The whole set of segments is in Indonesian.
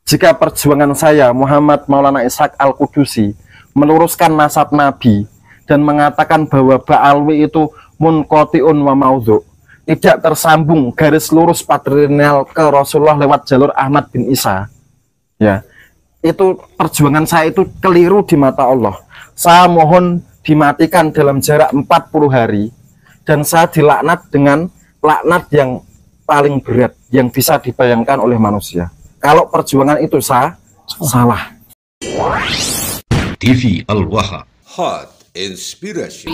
jika perjuangan saya Muhammad Maulana Ishaq Al-Qudusi meluruskan nasab Nabi dan mengatakan bahwa Ba'alwi itu munqati'un wa maudhu, tidak tersambung garis lurus patrilineal ke Rasulullah lewat jalur Ahmad bin Isa, ya, itu perjuangan saya itu keliru di mata Allah. Saya mohon dimatikan dalam jarak 40 hari dan saya dilaknat dengan laknat yang paling berat yang bisa dibayangkan oleh manusia. Kalau perjuangan itu salah. TV Al-Waha, Hot Inspiration.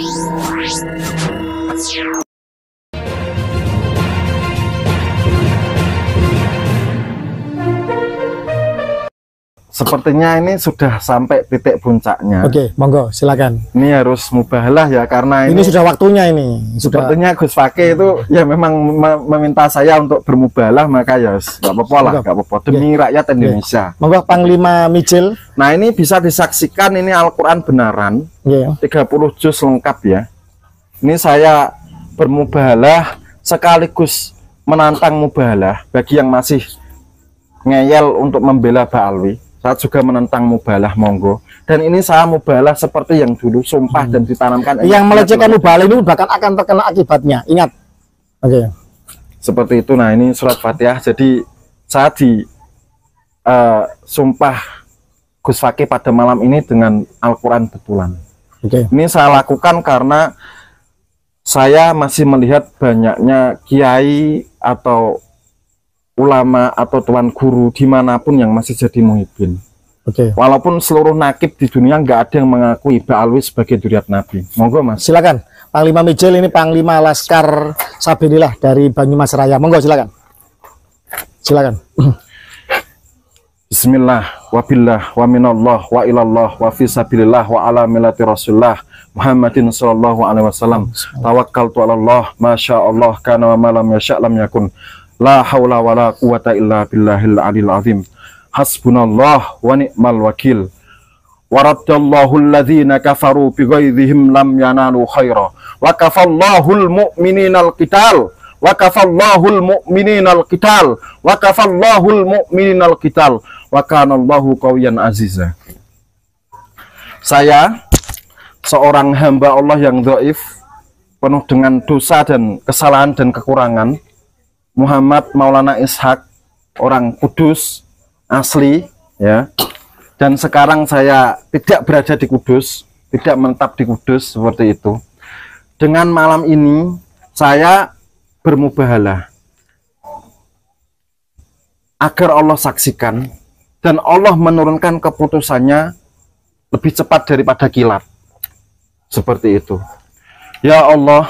Sepertinya ini sudah sampai titik puncaknya. Oke, monggo silakan. Ini harus mubahalah ya, karena ini sudah waktunya ini. Sepertinya Gus Fakih itu ya memang meminta saya untuk bermubahalah, maka ya nggak apa-apa lah, nggak apa-apa demi rakyat Indonesia. Monggo Panglima Mijil. Nah, ini bisa disaksikan, ini Al-Quran benaran, 30 juz lengkap ya. Ini saya bermubahalah sekaligus menantang mubahalah bagi yang masih ngeyel untuk membela Ba'alwi. Saya juga menentang mubahalah, monggo. Dan ini saya mubahalah seperti yang dulu, sumpah dan ditanamkan. Yang melecehkan mubahalah ini bahkan akan terkena akibatnya, ingat. Oke. Seperti itu. Nah, ini surat Fatihah. Jadi saya di sumpah Gus Fakih pada malam ini dengan Al-Quran betulan. Oke. Ini saya lakukan karena saya masih melihat banyaknya kiai atau ulama atau tuan guru dimanapun yang masih jadi muhibbin. Walaupun seluruh nakib di dunia nggak ada yang mengakui Ba'alwi sebagai dzurriyyat Nabi. Monggo Mas. Silakan. Panglima Mijil ini Panglima Laskar Sabilillah dari Banyumas Raya. Monggo silakan. Silakan. Bismillah wa billah wa minallah wa ilallah wa fi sabilillah wa ala millati Rasulullah Muhammadin sallallahu alaihi wasallam. Tawakkaltu 'ala Allah, masyaallah kana wa ma lam yasha' lam yakun. La haula wa la quwata illa billahil aliyil azim. Hasbunallah wa ni'mal wakil. Waraddallahu alladhina kafaru bighaidhihim lam yanalu khaira. Wa kafallahul mu'mininal qital. Wa kafallahul mu'mininal qital. Wa kafallahul mu'mininal qital. Wa kanallahu qawiyyan aziza. Saya seorang hamba Allah yang dhaif, penuh dengan dosa dan kesalahan dan kekurangan, Muhammad Maulana Ishaq, orang Kudus asli ya, dan sekarang saya tidak berada di Kudus, tidak menetap di Kudus seperti itu. Dengan malam ini saya bermubahalah agar Allah saksikan dan Allah menurunkan keputusannya lebih cepat daripada kilat, seperti itu. Ya Allah,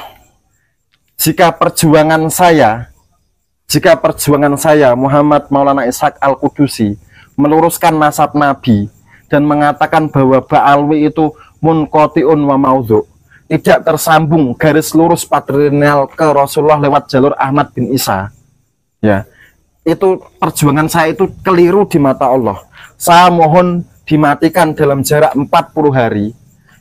jika perjuangan saya Muhammad Maulana Ishaq Al-Qudusi meluruskan nasab Nabi dan mengatakan bahwa Ba'alwi itu munqati'un wa maudhu, tidak tersambung garis lurus patrilineal ke Rasulullah lewat jalur Ahmad bin Isa, ya, itu perjuangan saya itu keliru di mata Allah. Saya mohon dimatikan dalam jarak 40 hari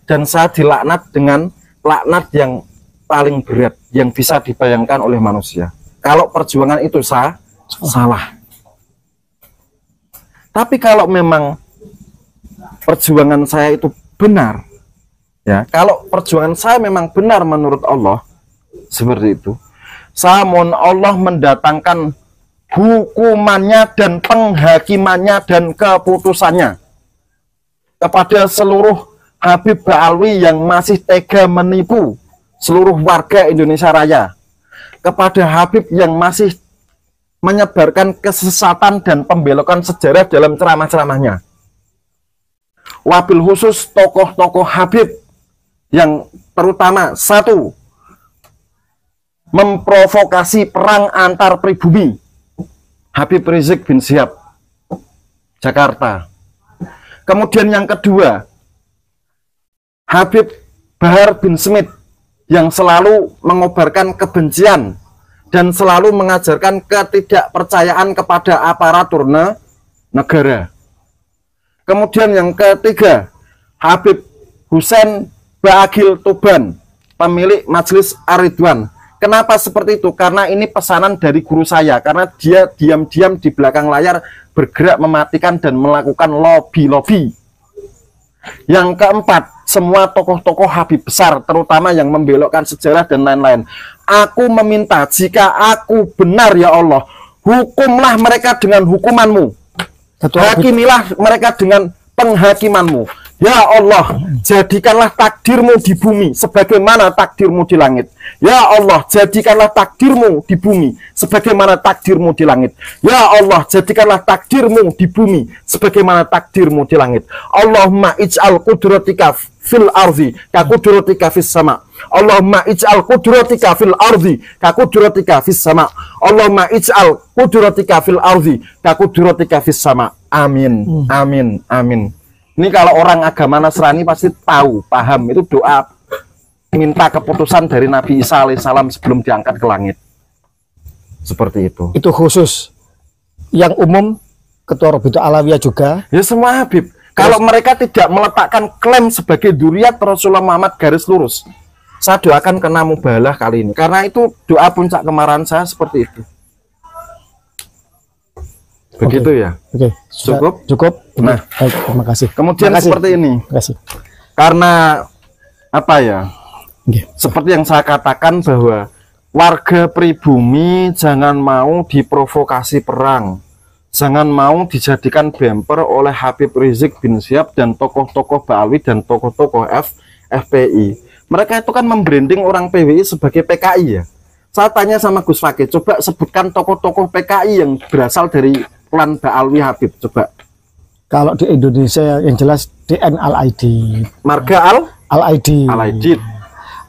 dan saya dilaknat dengan laknat yang paling berat yang bisa dibayangkan oleh manusia. Kalau perjuangan itu salah. Tapi kalau memang perjuangan saya itu benar, ya, kalau perjuangan saya memang benar menurut Allah seperti itu, saya mohon Allah mendatangkan hukumannya dan penghakimannya dan keputusannya kepada seluruh Habib Ba'alwi yang masih tega menipu seluruh warga Indonesia Raya, kepada Habib yang masih menyebarkan kesesatan dan pembelokan sejarah dalam ceramah-ceramahnya, wabil khusus tokoh-tokoh Habib yang terutama satu, memprovokasi perang antar pribumi, Habib Rizik bin Syihab, Jakarta. Kemudian yang kedua, Habib Bahar bin Smith yang selalu mengobarkan kebencian dan selalu mengajarkan ketidakpercayaan kepada aparatur negara. Kemudian yang ketiga, Habib Husain Ba'agil Tuban, pemilik Majelis Ar-Ridwan. Kenapa seperti itu? Karena ini pesanan dari guru saya, karena dia diam-diam di belakang layar bergerak mematikan dan melakukan lobby-lobby. Yang keempat, semua tokoh-tokoh Habib besar, terutama yang membelokkan sejarah dan lain-lain. Aku meminta, jika aku benar ya Allah, hukumlah mereka dengan hukumanmu. Hakimilah mereka dengan penghakimanmu. Ya Allah, jadikanlah takdirmu di bumi sebagaimana takdirmu di langit. Ya Allah, jadikanlah takdirmu di bumi sebagaimana takdirmu di langit. Ya Allah, jadikanlah takdirmu di bumi sebagaimana takdirmu di langit. Allahumma ij'al qudratika fil ardi ka qudratika fis sama. Allahumma ij'al qudratika fil ardi ka qudratika fis sama. Allahumma ij'al qudratika fil ardi ka qudratika fis sama. Amin. Amin. Amin. Ini kalau orang agama Nasrani pasti tahu, paham, itu doa minta keputusan dari Nabi Isa alaihissalam sebelum diangkat ke langit. Seperti itu. Itu khusus. Yang umum Ketua Robitul Alawiyah juga. Ya semua Habib. Kalau mereka tidak meletakkan klaim sebagai dzurriyyat Rasulullah Muhammad garis lurus, saya doakan kena mubalah kali ini. Karena itu doa puncak kemarahan saya seperti itu. Begitu ya. Oke. Cukup? Cukup. Nah, baik, terima kasih. Kemudian Terima kasih. seperti ini. Terima kasih. Karena apa ya? Oke. Seperti yang saya katakan bahwa warga pribumi jangan mau diprovokasi perang. Jangan mau dijadikan bemper oleh Habib Rizik bin Syihab dan tokoh-tokoh Ba'alwi dan tokoh-tokoh FPI. Mereka itu kan membranding orang PWI sebagai PKI ya. Saya tanya sama Gus Fakih, coba sebutkan tokoh-tokoh PKI yang berasal dari klan Ba'alwi Habib, coba. Kalau di Indonesia yang jelas DN Al-Aidid. Marga Al-Aidid. Al-Aidid.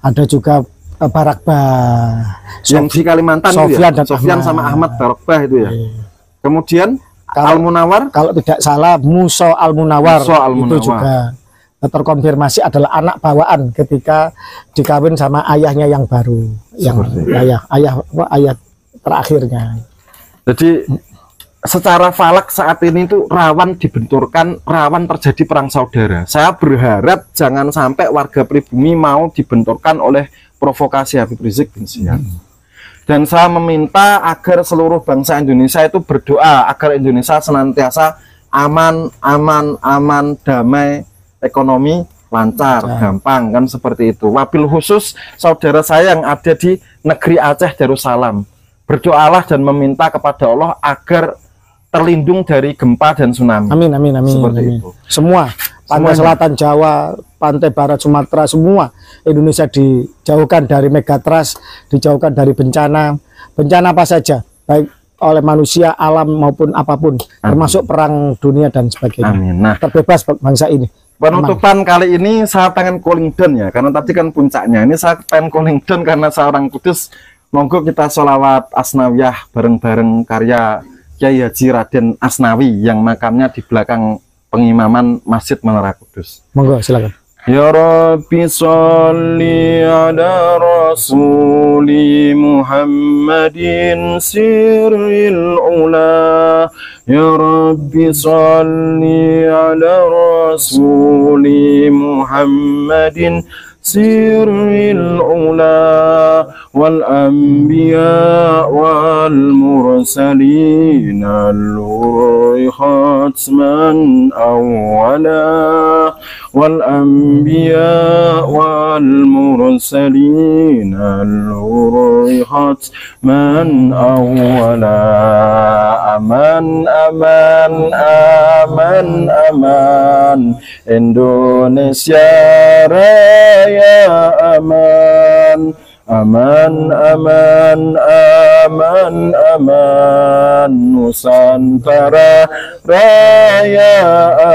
Ada juga Barakbah. Yang di Kalimantan Sofyan itu ya? dan Sofyan sama Ahmad Barakbah itu ya. Kemudian Al-Munawar. Kalau tidak salah Musa Al-Munawar. Musa Al-Munawar. Itu juga terkonfirmasi adalah anak bawaan ketika dikawin sama ayahnya yang baru. Yang ayah terakhirnya. Jadi secara falak saat ini itu rawan dibenturkan, rawan terjadi perang saudara. Saya berharap jangan sampai warga pribumi mau dibenturkan oleh provokasi Habib Rizik bin Syihab. Dan saya meminta agar seluruh bangsa Indonesia itu berdoa agar Indonesia senantiasa aman, damai, ekonomi lancar, gampang, kan seperti itu. Wabil khusus saudara saya yang ada di negeri Aceh Darussalam, berdoalah dan meminta kepada Allah agar terlindung dari gempa dan tsunami. Amin, amin, amin. Seperti amin. itu. Semua pantai selatan Jawa, pantai barat Sumatera, semua Indonesia dijauhkan dari megatrust, dijauhkan dari bencana apa saja, baik oleh manusia, alam maupun apapun, termasuk perang dunia dan sebagainya. Amin. Nah, terbebas bangsa ini. Penutupan kali ini saya pengen calling down ya, karena tadi kan puncaknya. Ini saya pengen calling down karena saya orang Kudus. Monggo kita sholawat asnawiyah bareng-bareng karya Kyai Haji Raden Asnawi yang makamnya di belakang pengimaman Masjid Menara Kudus. Monggo silakan. Ya Rabbi sholli ala rasuli Muhammadin sirril ula. Ya Rabbi sholli ala rasuli Muhammadin sirril ula wal anbiya wal mursalin al-ruhi khatman awwala wal anbiya wal mursalin al-ruhi khatman awwala. Aman aman aman aman Indonesia Raya aman. Aman, aman, aman, aman Nusantara Raya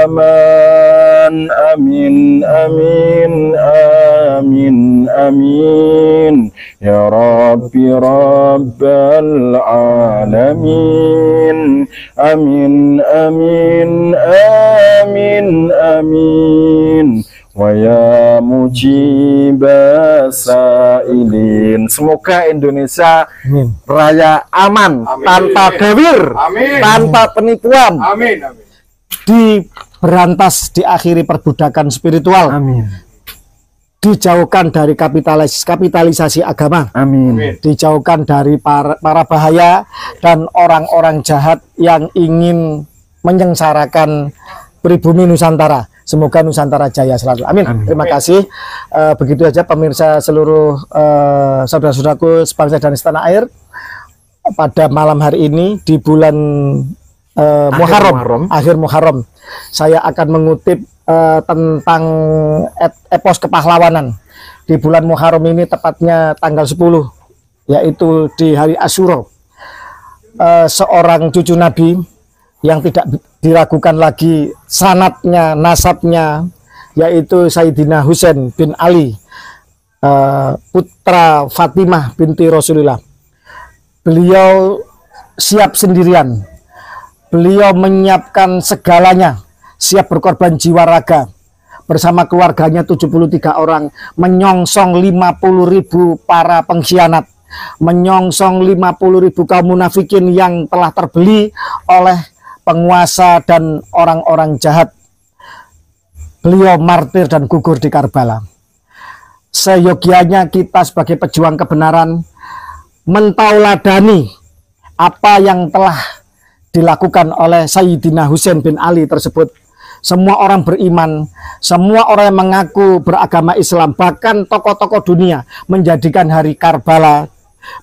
aman. Amin, amin, amin, amin Ya Rabbi Rabbal Alamin. Amin, amin, amin, amin wa ya mujibasailin. Semoga Indonesia Raya aman, tanpa dawir, tanpa penipuan. Amin. Amin. Diberantas, diakhiri perbudakan spiritual. Amin. Dijauhkan dari kapitalisasi agama. Amin. Dijauhkan dari para bahaya dan orang-orang jahat yang ingin menyengsarakan pribumi Nusantara. Semoga Nusantara jaya selalu. Amin. Terima kasih. Begitu aja pemirsa seluruh saudara-saudaraku sebangsa dan setanah air. Pada malam hari ini di bulan akhir Muharram, saya akan mengutip tentang epos kepahlawanan. Di bulan Muharram ini tepatnya tanggal 10, yaitu di hari Asyura. Seorang cucu Nabi yang tidak diragukan lagi sanadnya, nasabnya, yaitu Sayyidina Husain bin Ali, putra Fatimah binti Rasulullah. Beliau siap sendirian. Beliau menyiapkan segalanya, siap berkorban jiwa raga bersama keluarganya 73 orang, menyongsong 50.000 para pengkhianat, menyongsong 50.000 kaum munafikin yang telah terbeli oleh penguasa dan orang-orang jahat. Beliau martir dan gugur di Karbala. Seyogianya kita sebagai pejuang kebenaran mentauladani apa yang telah dilakukan oleh Sayyidina Husain bin Ali tersebut. Semua orang beriman, semua orang yang mengaku beragama Islam, bahkan tokoh-tokoh dunia menjadikan hari Karbala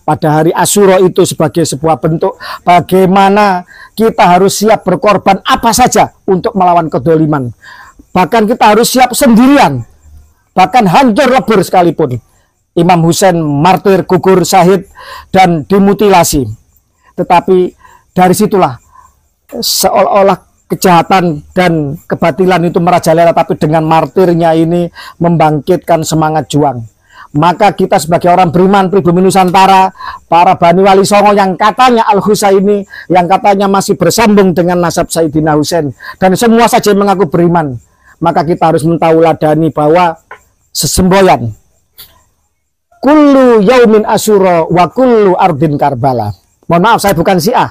pada hari Asyura itu sebagai sebuah bentuk bagaimana kita harus siap berkorban apa saja untuk melawan kedoliman. Bahkan kita harus siap sendirian, bahkan hancur lebur sekalipun. Imam Husain martir, gugur, syahid, dan dimutilasi. Tetapi dari situlah seolah-olah kejahatan dan kebatilan itu merajalela, tapi dengan martirnya ini membangkitkan semangat juang. Maka kita sebagai orang beriman pribumi Nusantara, para Bani Wali Songo yang katanya Al-Husaini, yang katanya masih bersambung dengan nasab Sayyidina Husain, dan semua saja yang mengaku beriman, maka kita harus mentauladani bahwa sesemboyan kullu yaumin Asyura wa kullu ardin Karbala. Mohon maaf, saya bukan Syiah.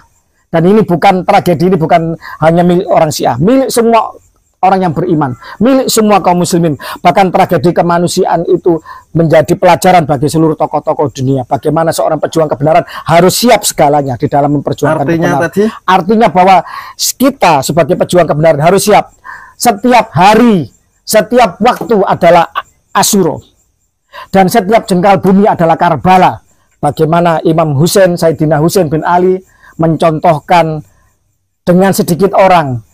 Dan ini bukan tragedi, ini bukan hanya milik orang Syiah, milik semua orang yang beriman, milik semua kaum muslimin. Bahkan tragedi kemanusiaan itu menjadi pelajaran bagi seluruh tokoh-tokoh dunia. Bagaimana seorang pejuang kebenaran harus siap segalanya di dalam memperjuangkan kebenaran. Artinya bahwa kita sebagai pejuang kebenaran harus siap. Setiap hari, setiap waktu adalah Asyura. Dan setiap jengkal bumi adalah Karbala. Bagaimana Imam Husain, Sayyidina Husain bin Ali mencontohkan dengan sedikit orang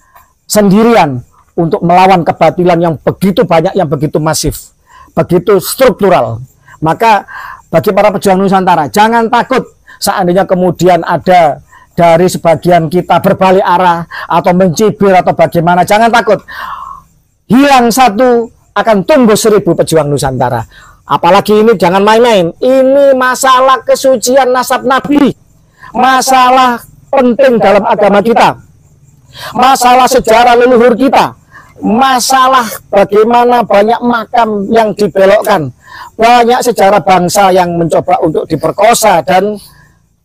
sendirian untuk melawan kebatilan yang begitu banyak, yang begitu masif, begitu struktural. Maka bagi para pejuang Nusantara, jangan takut seandainya kemudian ada dari sebagian kita berbalik arah atau mencibir atau bagaimana. Jangan takut. Hilang satu akan tumbuh 1000 pejuang Nusantara. Apalagi ini jangan main-main. Ini masalah kesucian nasab Nabi. Masalah penting dalam agama kita. Masalah sejarah leluhur kita. Masalah bagaimana banyak makam yang dibelokkan. Banyak sejarah bangsa yang mencoba untuk diperkosa dan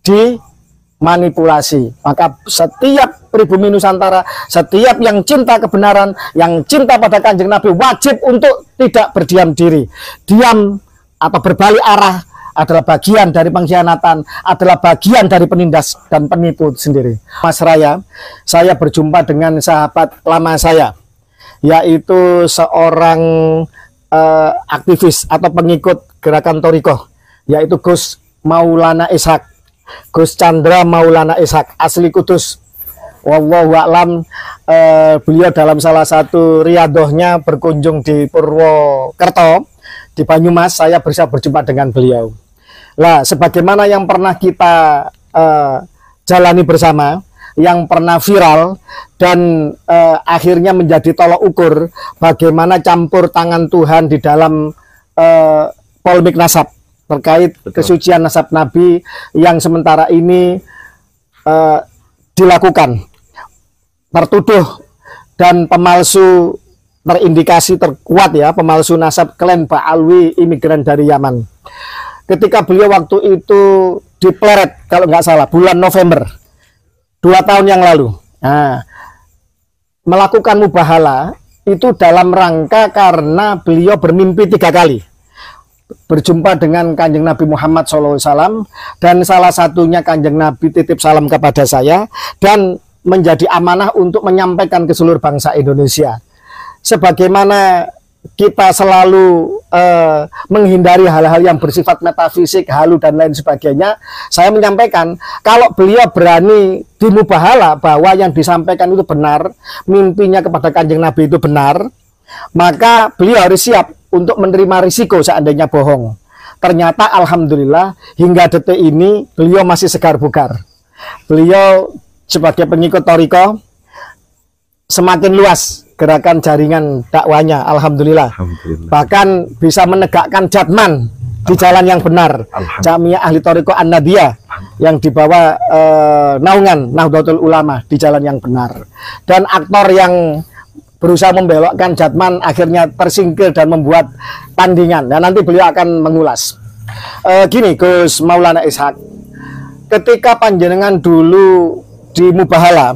dimanipulasi. Maka setiap pribumi Nusantara, setiap yang cinta kebenaran, yang cinta pada Kanjeng Nabi, wajib untuk tidak berdiam diri. Diam atau berbalik arah adalah bagian dari pengkhianatan, adalah bagian dari penindas dan penipu sendiri. Mas Raya, saya berjumpa dengan sahabat lama saya, yaitu seorang aktivis atau pengikut gerakan Thorikoh, yaitu Gus Maulana Ishak, Gus Chandra Maulana Ishak, asli Kudus. Wallahu a'lam. Beliau dalam salah satu riadohnya berkunjung di Purwokerto, di Banyumas. Saya bisa berjumpa dengan beliau. Lah, sebagaimana yang pernah kita jalani bersama, yang pernah viral dan akhirnya menjadi tolok ukur bagaimana campur tangan Tuhan di dalam polemik nasab terkait kesucian nasab Nabi yang sementara ini dilakukan. Tertuduh dan pemalsu terindikasi terkuat ya, pemalsu nasab klaim Ba'alwi, imigran dari Yaman. Ketika beliau waktu itu dipleret, kalau nggak salah, bulan November 2 tahun yang lalu. Nah, melakukan mubahala itu dalam rangka karena beliau bermimpi 3 kali. Berjumpa dengan Kanjeng Nabi Muhammad SAW, dan salah satunya Kanjeng Nabi titip salam kepada saya, dan menjadi amanah untuk menyampaikan ke seluruh bangsa Indonesia. Sebagaimana kita selalu menghindari hal-hal yang bersifat metafisik, halu dan lain sebagainya, saya menyampaikan kalau beliau berani di mubahala bahwa yang disampaikan itu benar, mimpinya kepada Kanjeng Nabi itu benar, maka beliau harus siap untuk menerima risiko seandainya bohong. Ternyata alhamdulillah hingga detik ini beliau masih segar bugar. Beliau sebagai pengikut Thariqah semakin luas gerakan jaringan dakwanya, alhamdulillah. Bahkan bisa menegakkan jatman di jalan yang benar, Jamiah Ahli Thariqah An-Nadiyah yang dibawa naungan Nahdlatul Ulama di jalan yang benar. Dan aktor yang berusaha membelokkan jatman akhirnya tersingkir dan membuat tandingan. Dan nanti beliau akan mengulas. Gini Gus Maulana Ishak, ketika panjenengan dulu di mubahala,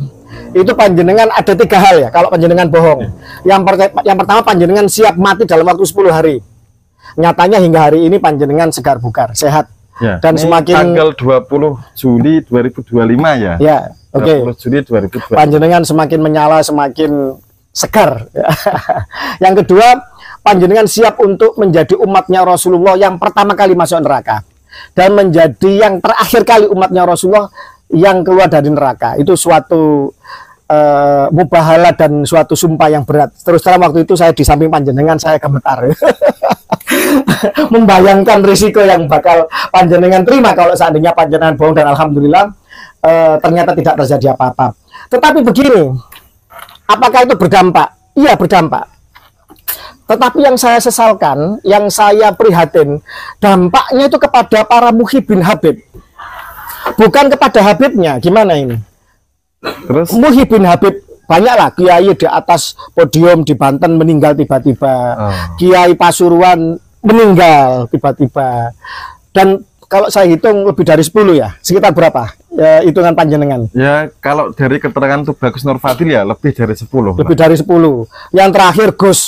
itu panjenengan ada 3 hal ya kalau panjenengan bohong. Yang pertama, panjenengan siap mati dalam waktu 10 hari. Nyatanya hingga hari ini panjenengan segar bugar, sehat. Ya, dan semakin tanggal 20 Juli 2025 ya. Ya, oke. 20 Juli 2025. Panjenengan semakin menyala, semakin segar. Yang kedua, panjenengan siap untuk menjadi umatnya Rasulullah yang pertama kali masuk neraka dan menjadi yang terakhir kali umatnya Rasulullah yang keluar dari neraka. Itu suatu mubahala dan suatu sumpah yang berat. Terus terang waktu itu saya di samping panjenengan, saya gemetar membayangkan risiko yang bakal panjenengan terima kalau seandainya panjenengan bohong, dan alhamdulillah ternyata tidak terjadi apa-apa. Tetapi begini, apakah itu berdampak? Iya, berdampak. Tetapi yang saya sesalkan, yang saya prihatin, dampaknya itu kepada para muhibbin Habib, bukan kepada Habibnya. Gimana ini? Terus Muhibbin Habib banyaklah, kiai di atas podium di Banten meninggal tiba-tiba, kiai Pasuruan meninggal tiba-tiba, dan kalau saya hitung lebih dari 10 ya, sekitar berapa ya, hitungan panjenengan? Ya kalau dari keterangan tuh Bagus Nur Fadil ya lebih dari 10. Lebih dari 10. Yang terakhir Gus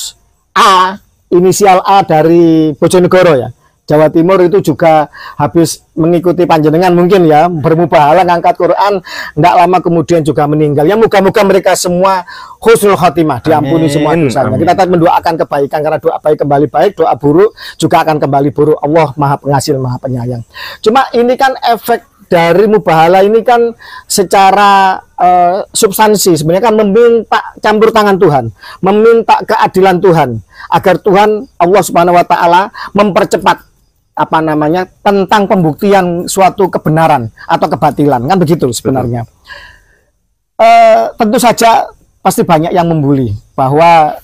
A, inisial A dari Bojonegoro ya, Jawa Timur, itu juga habis mengikuti panjenengan mungkin ya, bermubahala ngangkat Quran, tidak lama kemudian juga meninggal. Ya moga-moga mereka semua husnul khotimah, diampuni semua dosanya. Kita tetap mendoakan kebaikan, karena doa baik kembali baik, doa buruk juga akan kembali buruk. Allah Maha Pengasih, Maha Penyayang. Cuma ini kan efek dari mubahala ini kan secara substansi sebenarnya kan meminta campur tangan Tuhan, meminta keadilan Tuhan, agar Tuhan Allah Subhanahu wa taala mempercepat tentang pembuktian suatu kebenaran atau kebatilan, kan begitu sebenarnya. Tentu saja pasti banyak yang membuli bahwa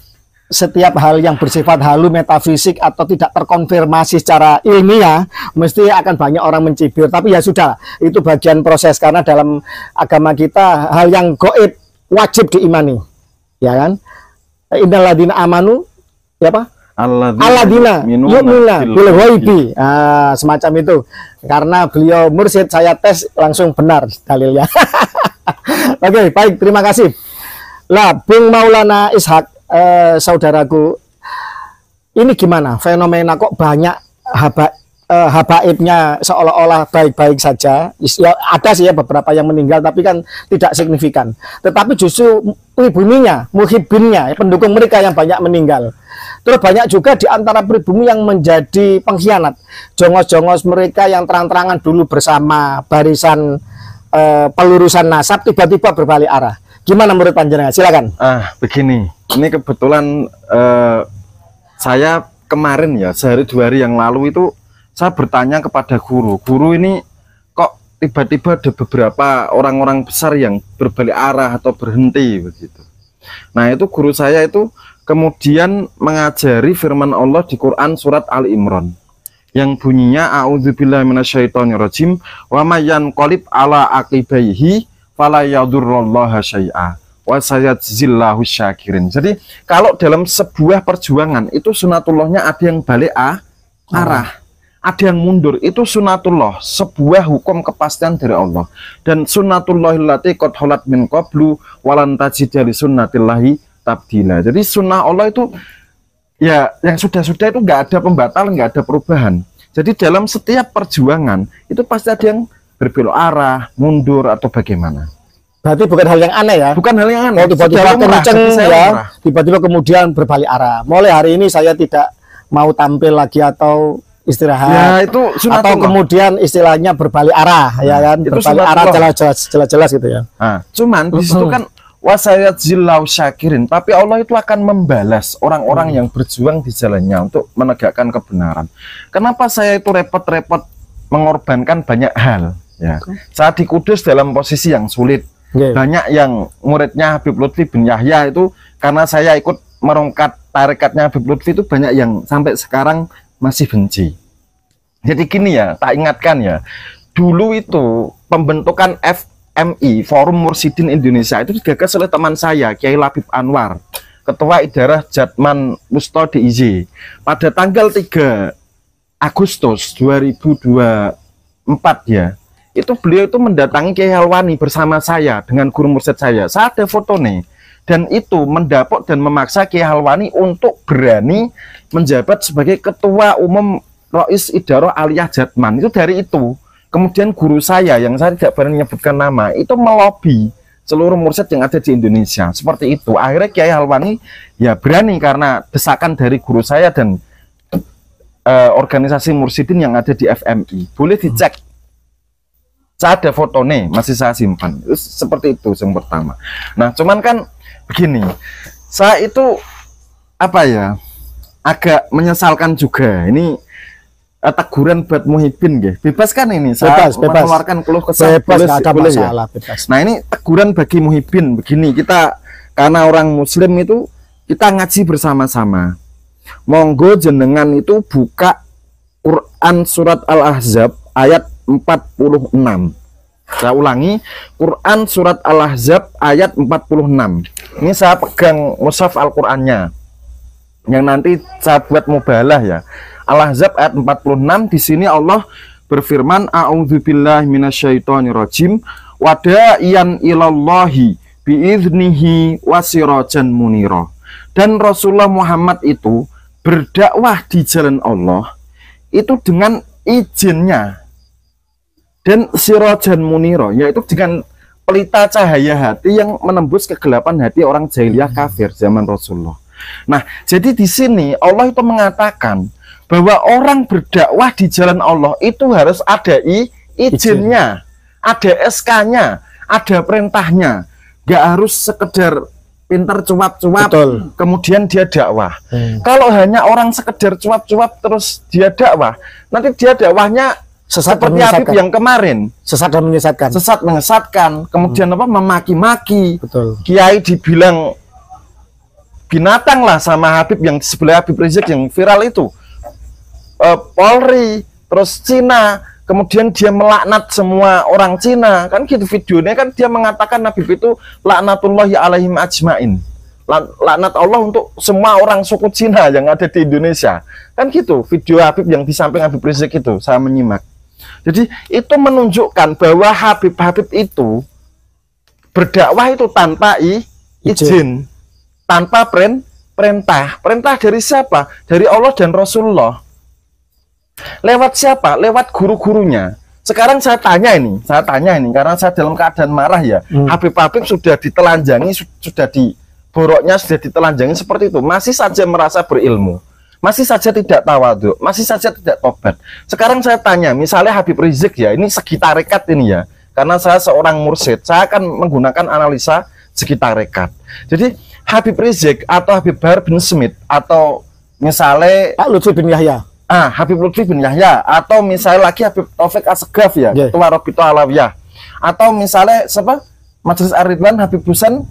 setiap hal yang bersifat halu, metafisik atau tidak terkonfirmasi secara ilmiah mesti akan banyak orang mencibir. Tapi ya sudah, itu bagian proses, karena dalam agama kita hal yang gaib wajib diimani, ya kan? Innalladzina amanu, ya apa? Alladzina yu'minuna bil ghaibi. Semacam itu. Karena beliau mursyid, saya tes langsung benar dalilnya. Oke, baik, terima kasih. Lah, Bung Maulana Ishak, saudaraku, ini gimana fenomena kok banyak habaibnya seolah-olah baik-baik saja? Ya, ada sih ya beberapa yang meninggal, tapi kan tidak signifikan. Tetapi justru pribumi-nya, muhibbinnya, pendukung mereka yang banyak meninggal. Terus banyak juga di antara pribumi yang menjadi pengkhianat, jongos-jongos mereka yang terang-terangan dulu bersama barisan pelurusan nasab, tiba-tiba berbalik arah. Gimana menurut panjenengan? Silakan. Begini, ini kebetulan saya kemarin ya, sehari 2 hari yang lalu itu saya bertanya kepada guru ini kok tiba-tiba ada beberapa orang-orang besar yang berbalik arah atau berhenti begitu. Nah, itu guru saya itu kemudian mengajari firman Allah di Quran surat Ali Imran yang bunyinya a'udzubillahi minasyaitonirrajim wa may yanqalib ala aqibaihi fala yadurrullaha syai'a wa sayajzillahu syakirin. Jadi kalau dalam sebuah perjuangan itu sunatullahnya ada yang balik arah, ada yang mundur, itu sunatullah, sebuah hukum kepastian dari Allah. Dan sunatullahillati qad khalat min qablu walan tajida li sunnatillahi tabdila. Jadi sunnah Allah itu ya yang sudah-sudah itu nggak ada pembatalan, nggak ada perubahan. Jadi dalam setiap perjuangan itu pasti ada yang berbelok arah, mundur atau bagaimana. Berarti bukan hal yang aneh ya. Bukan hal yang aneh. Oh, tiba-tiba Sudah lumrah, kenceng bagi saya ya. lumrah. Tiba-tiba kemudian berbalik arah. Mulai hari ini saya tidak mau tampil lagi atau istirahat. Ya, itu atau sunatullah. kemudian istilahnya berbalik arah ya kan. itu Berbalik arah sunatullah. jelas-jelas gitu ya. Nah, cuman di situ kan wasayat zilau syakirin, tapi Allah itu akan membalas orang-orang yang berjuang di jalannya untuk menegakkan kebenaran. Kenapa saya itu repot-repot mengorbankan banyak hal ya. Saat di Kudus dalam posisi yang sulit. Oke. Banyak yang muridnya Habib Lutfi bin Yahya itu, karena saya ikut merongkat tarikatnya Habib Lutfi itu, banyak yang sampai sekarang masih benci. Jadi gini ya, tak ingatkan ya, dulu itu pembentukan FMI, Forum Mursyidin Indonesia, itu digagas oleh teman saya, Kiai Labib Anwar, Ketua Idarah Jatman Musto DIY. Pada tanggal 3 Agustus 2024 ya, itu beliau itu mendatangi Kiai Halwani bersama saya dengan guru mursyid saya. Saya ada foto nih. Dan itu mendapuk dan memaksa Kiai Halwani untuk berani menjabat sebagai Ketua Umum Rois Idaroh Aliyah Jatman. Itu dari itu. Kemudian guru saya yang saya tidak berani menyebutkan nama, itu melobi seluruh mursyid yang ada di Indonesia. Seperti itu. Akhirnya Kiai Halwani ya berani karena desakan dari guru saya dan organisasi mursyidin yang ada di FMI. Boleh dicek. Saya ada foto nih, masih saya simpan. Seperti itu yang pertama. Nah, cuman kan begini, saya itu apa ya, agak menyesalkan juga. Ini teguran buat Muhyiddin, ya. Bebas kan ini? Saya mengeluarkan keluh kesah. Bebas, boleh, nggak ada boleh masalah, ya? bebas. Nah, ini teguran bagi Muhyiddin. Begini, kita karena orang Muslim itu kita ngaji bersama-sama. Monggo jenengan itu buka Quran surat Al-Ahzab ayat 46. Saya ulangi, Quran surat Al-Ahzab ayat 46. Ini saya pegang mushaf Al-Qur'annya, yang nanti saya buat mubalah ya. Al-Ahzab ayat 46, di sini Allah berfirman, a'udzubillahi minasyaitonirrajim, wada'iyan ilallahi biiznihi wasirajan munira. Dan Rasulullah Muhammad itu berdakwah di jalan Allah itu dengan izinnya, dan sirajan muniro, yaitu dengan pelita cahaya hati yang menembus kegelapan hati orang jahiliyah kafir zaman Rasulullah. Nah, jadi di sini Allah itu mengatakan bahwa orang berdakwah di jalan Allah itu harus ada izinnya, ada SK-nya, ada perintahnya. Gak harus sekedar pintar cuap-cuap kemudian dia dakwah. Kalau hanya orang sekedar cuap-cuap terus dia dakwah, nanti dia dakwahnya Sesat seperti Habib yang kemarin, sesat dan menyesatkan. sesat menyesatkan, kemudian apa, memaki-maki. Betul. Kiai dibilang binatang lah sama Habib yang di sebelah Habib Rizik yang viral itu. Polri, terus Cina, kemudian dia melaknat semua orang Cina, kan gitu videonya, kan dia mengatakan Habib itu laknatullahi alaihim ajmain, laknat Allah untuk semua orang suku Cina yang ada di Indonesia, kan gitu video Habib yang di samping Habib Rizik itu, saya menyimak. Jadi itu menunjukkan bahwa Habib-Habib itu berdakwah itu tanpa izin, tanpa perintah dari siapa? Dari Allah dan Rasulullah. Lewat siapa? Lewat guru-gurunya. Sekarang saya tanya ini karena saya dalam keadaan marah ya. Habib-Habib sudah ditelanjangi, sudah diboroknya, sudah ditelanjangi seperti itu, masih saja merasa berilmu, masih saja tidak tawadhu, masih saja tidak tobat. Sekarang saya tanya, misalnya Habib Rizik ya, ini segi tarekat ini ya, karena saya seorang mursyid, saya akan menggunakan analisa segi tarekat. Jadi Habib Rizik atau Habib Bahar bin Smith atau misalnya Pak Lutfi bin Yahya, Habib Lutfi bin Yahya, atau misalnya lagi Habib Taufik Assegaf ya, Ketua Robito Alawiyah, atau misalnya siapa, Majelis Ar-Ridwan Habib Husain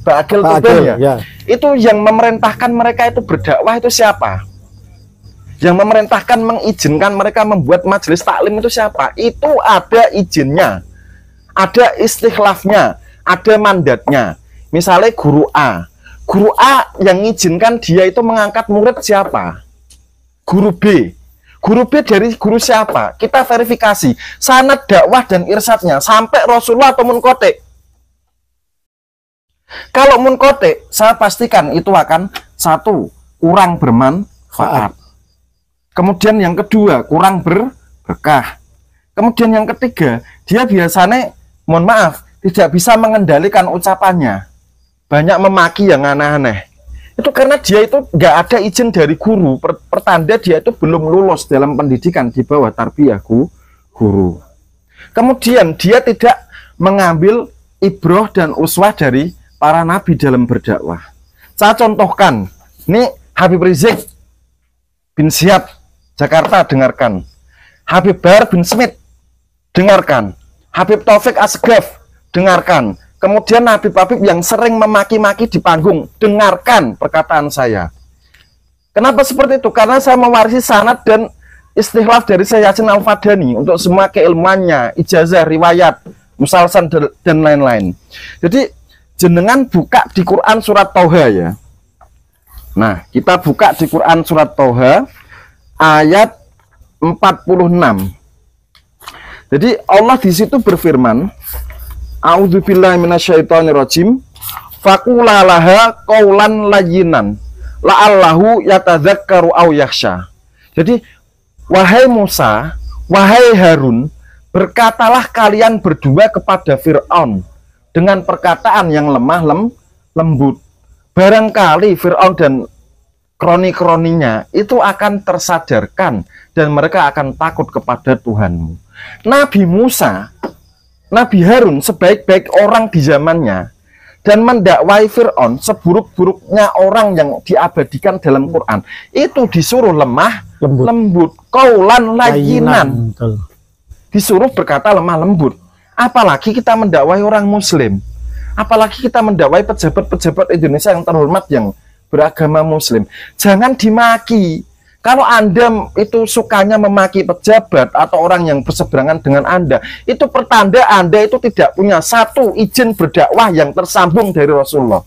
Ba'akil Tuban ya. Itu yang memerintahkan mereka itu berdakwah itu siapa? Yang memerintahkan, mengizinkan mereka membuat majelis taklim itu siapa? Itu ada izinnya, ada istikhlafnya, ada mandatnya. Misalnya guru A yang mengizinkan dia itu mengangkat murid siapa? Guru B dari guru siapa? Kita verifikasi sanad dakwah dan irsyadnya sampai Rasulullah atau munqati. Kalau munqati, saya pastikan itu akan satu, kurang bermanfaat. Kemudian yang kedua, kurang berkah. Kemudian yang ketiga, dia biasanya, mohon maaf, tidak bisa mengendalikan ucapannya, banyak memaki yang aneh-aneh. Itu karena dia itu nggak ada izin dari guru, pertanda dia itu belum lulus dalam pendidikan di bawah tarbiyah guru. Kemudian dia tidak mengambil ibroh dan uswah dari para nabi dalam berdakwah. Saya contohkan, ini Habib Rizik bin Syihab Jakarta, dengarkan. Habib Bahar bin Smith, dengarkan. Habib Taufik Asgaf, dengarkan. Kemudian Habib-habib yang sering memaki-maki di panggung, dengarkan perkataan saya. Kenapa seperti itu? Karena saya mewarisi sanad dan istikhlaf dari Syekh Yasin Al-Fadani untuk semua keilmuannya, ijazah, riwayat, musalsal dan lain-lain. Jadi jenengan buka di Quran surat Toha ya. Nah, kita buka di Quran surat Toha ayat 46. Jadi Allah di situ berfirman, A'udzubillahi minasyaitonirrajim. Faqula laha qaulan layyinan la'allahu yatadzakkaru aw yakhsha. Jadi wahai Musa, wahai Harun, berkatalah kalian berdua kepada Fir'aun dengan perkataan yang lemah lembut. Barangkali Fir'aun dan kroni-kroninya itu akan tersadarkan dan mereka akan takut kepada Tuhanmu. Nabi Musa, Nabi Harun sebaik-baik orang di zamannya dan mendakwai Fir'aun seburuk-buruknya orang yang diabadikan dalam Quran, itu disuruh lemah lembut, qaulan layyinan, disuruh berkata lemah lembut. Apalagi kita mendakwai orang muslim, apalagi kita mendakwai pejabat-pejabat Indonesia yang terhormat yang beragama muslim. Jangan dimaki. Kalau Anda itu sukanya memaki pejabat atau orang yang berseberangan dengan Anda, itu pertanda Anda itu tidak punya satu izin berdakwah yang tersambung dari Rasulullah.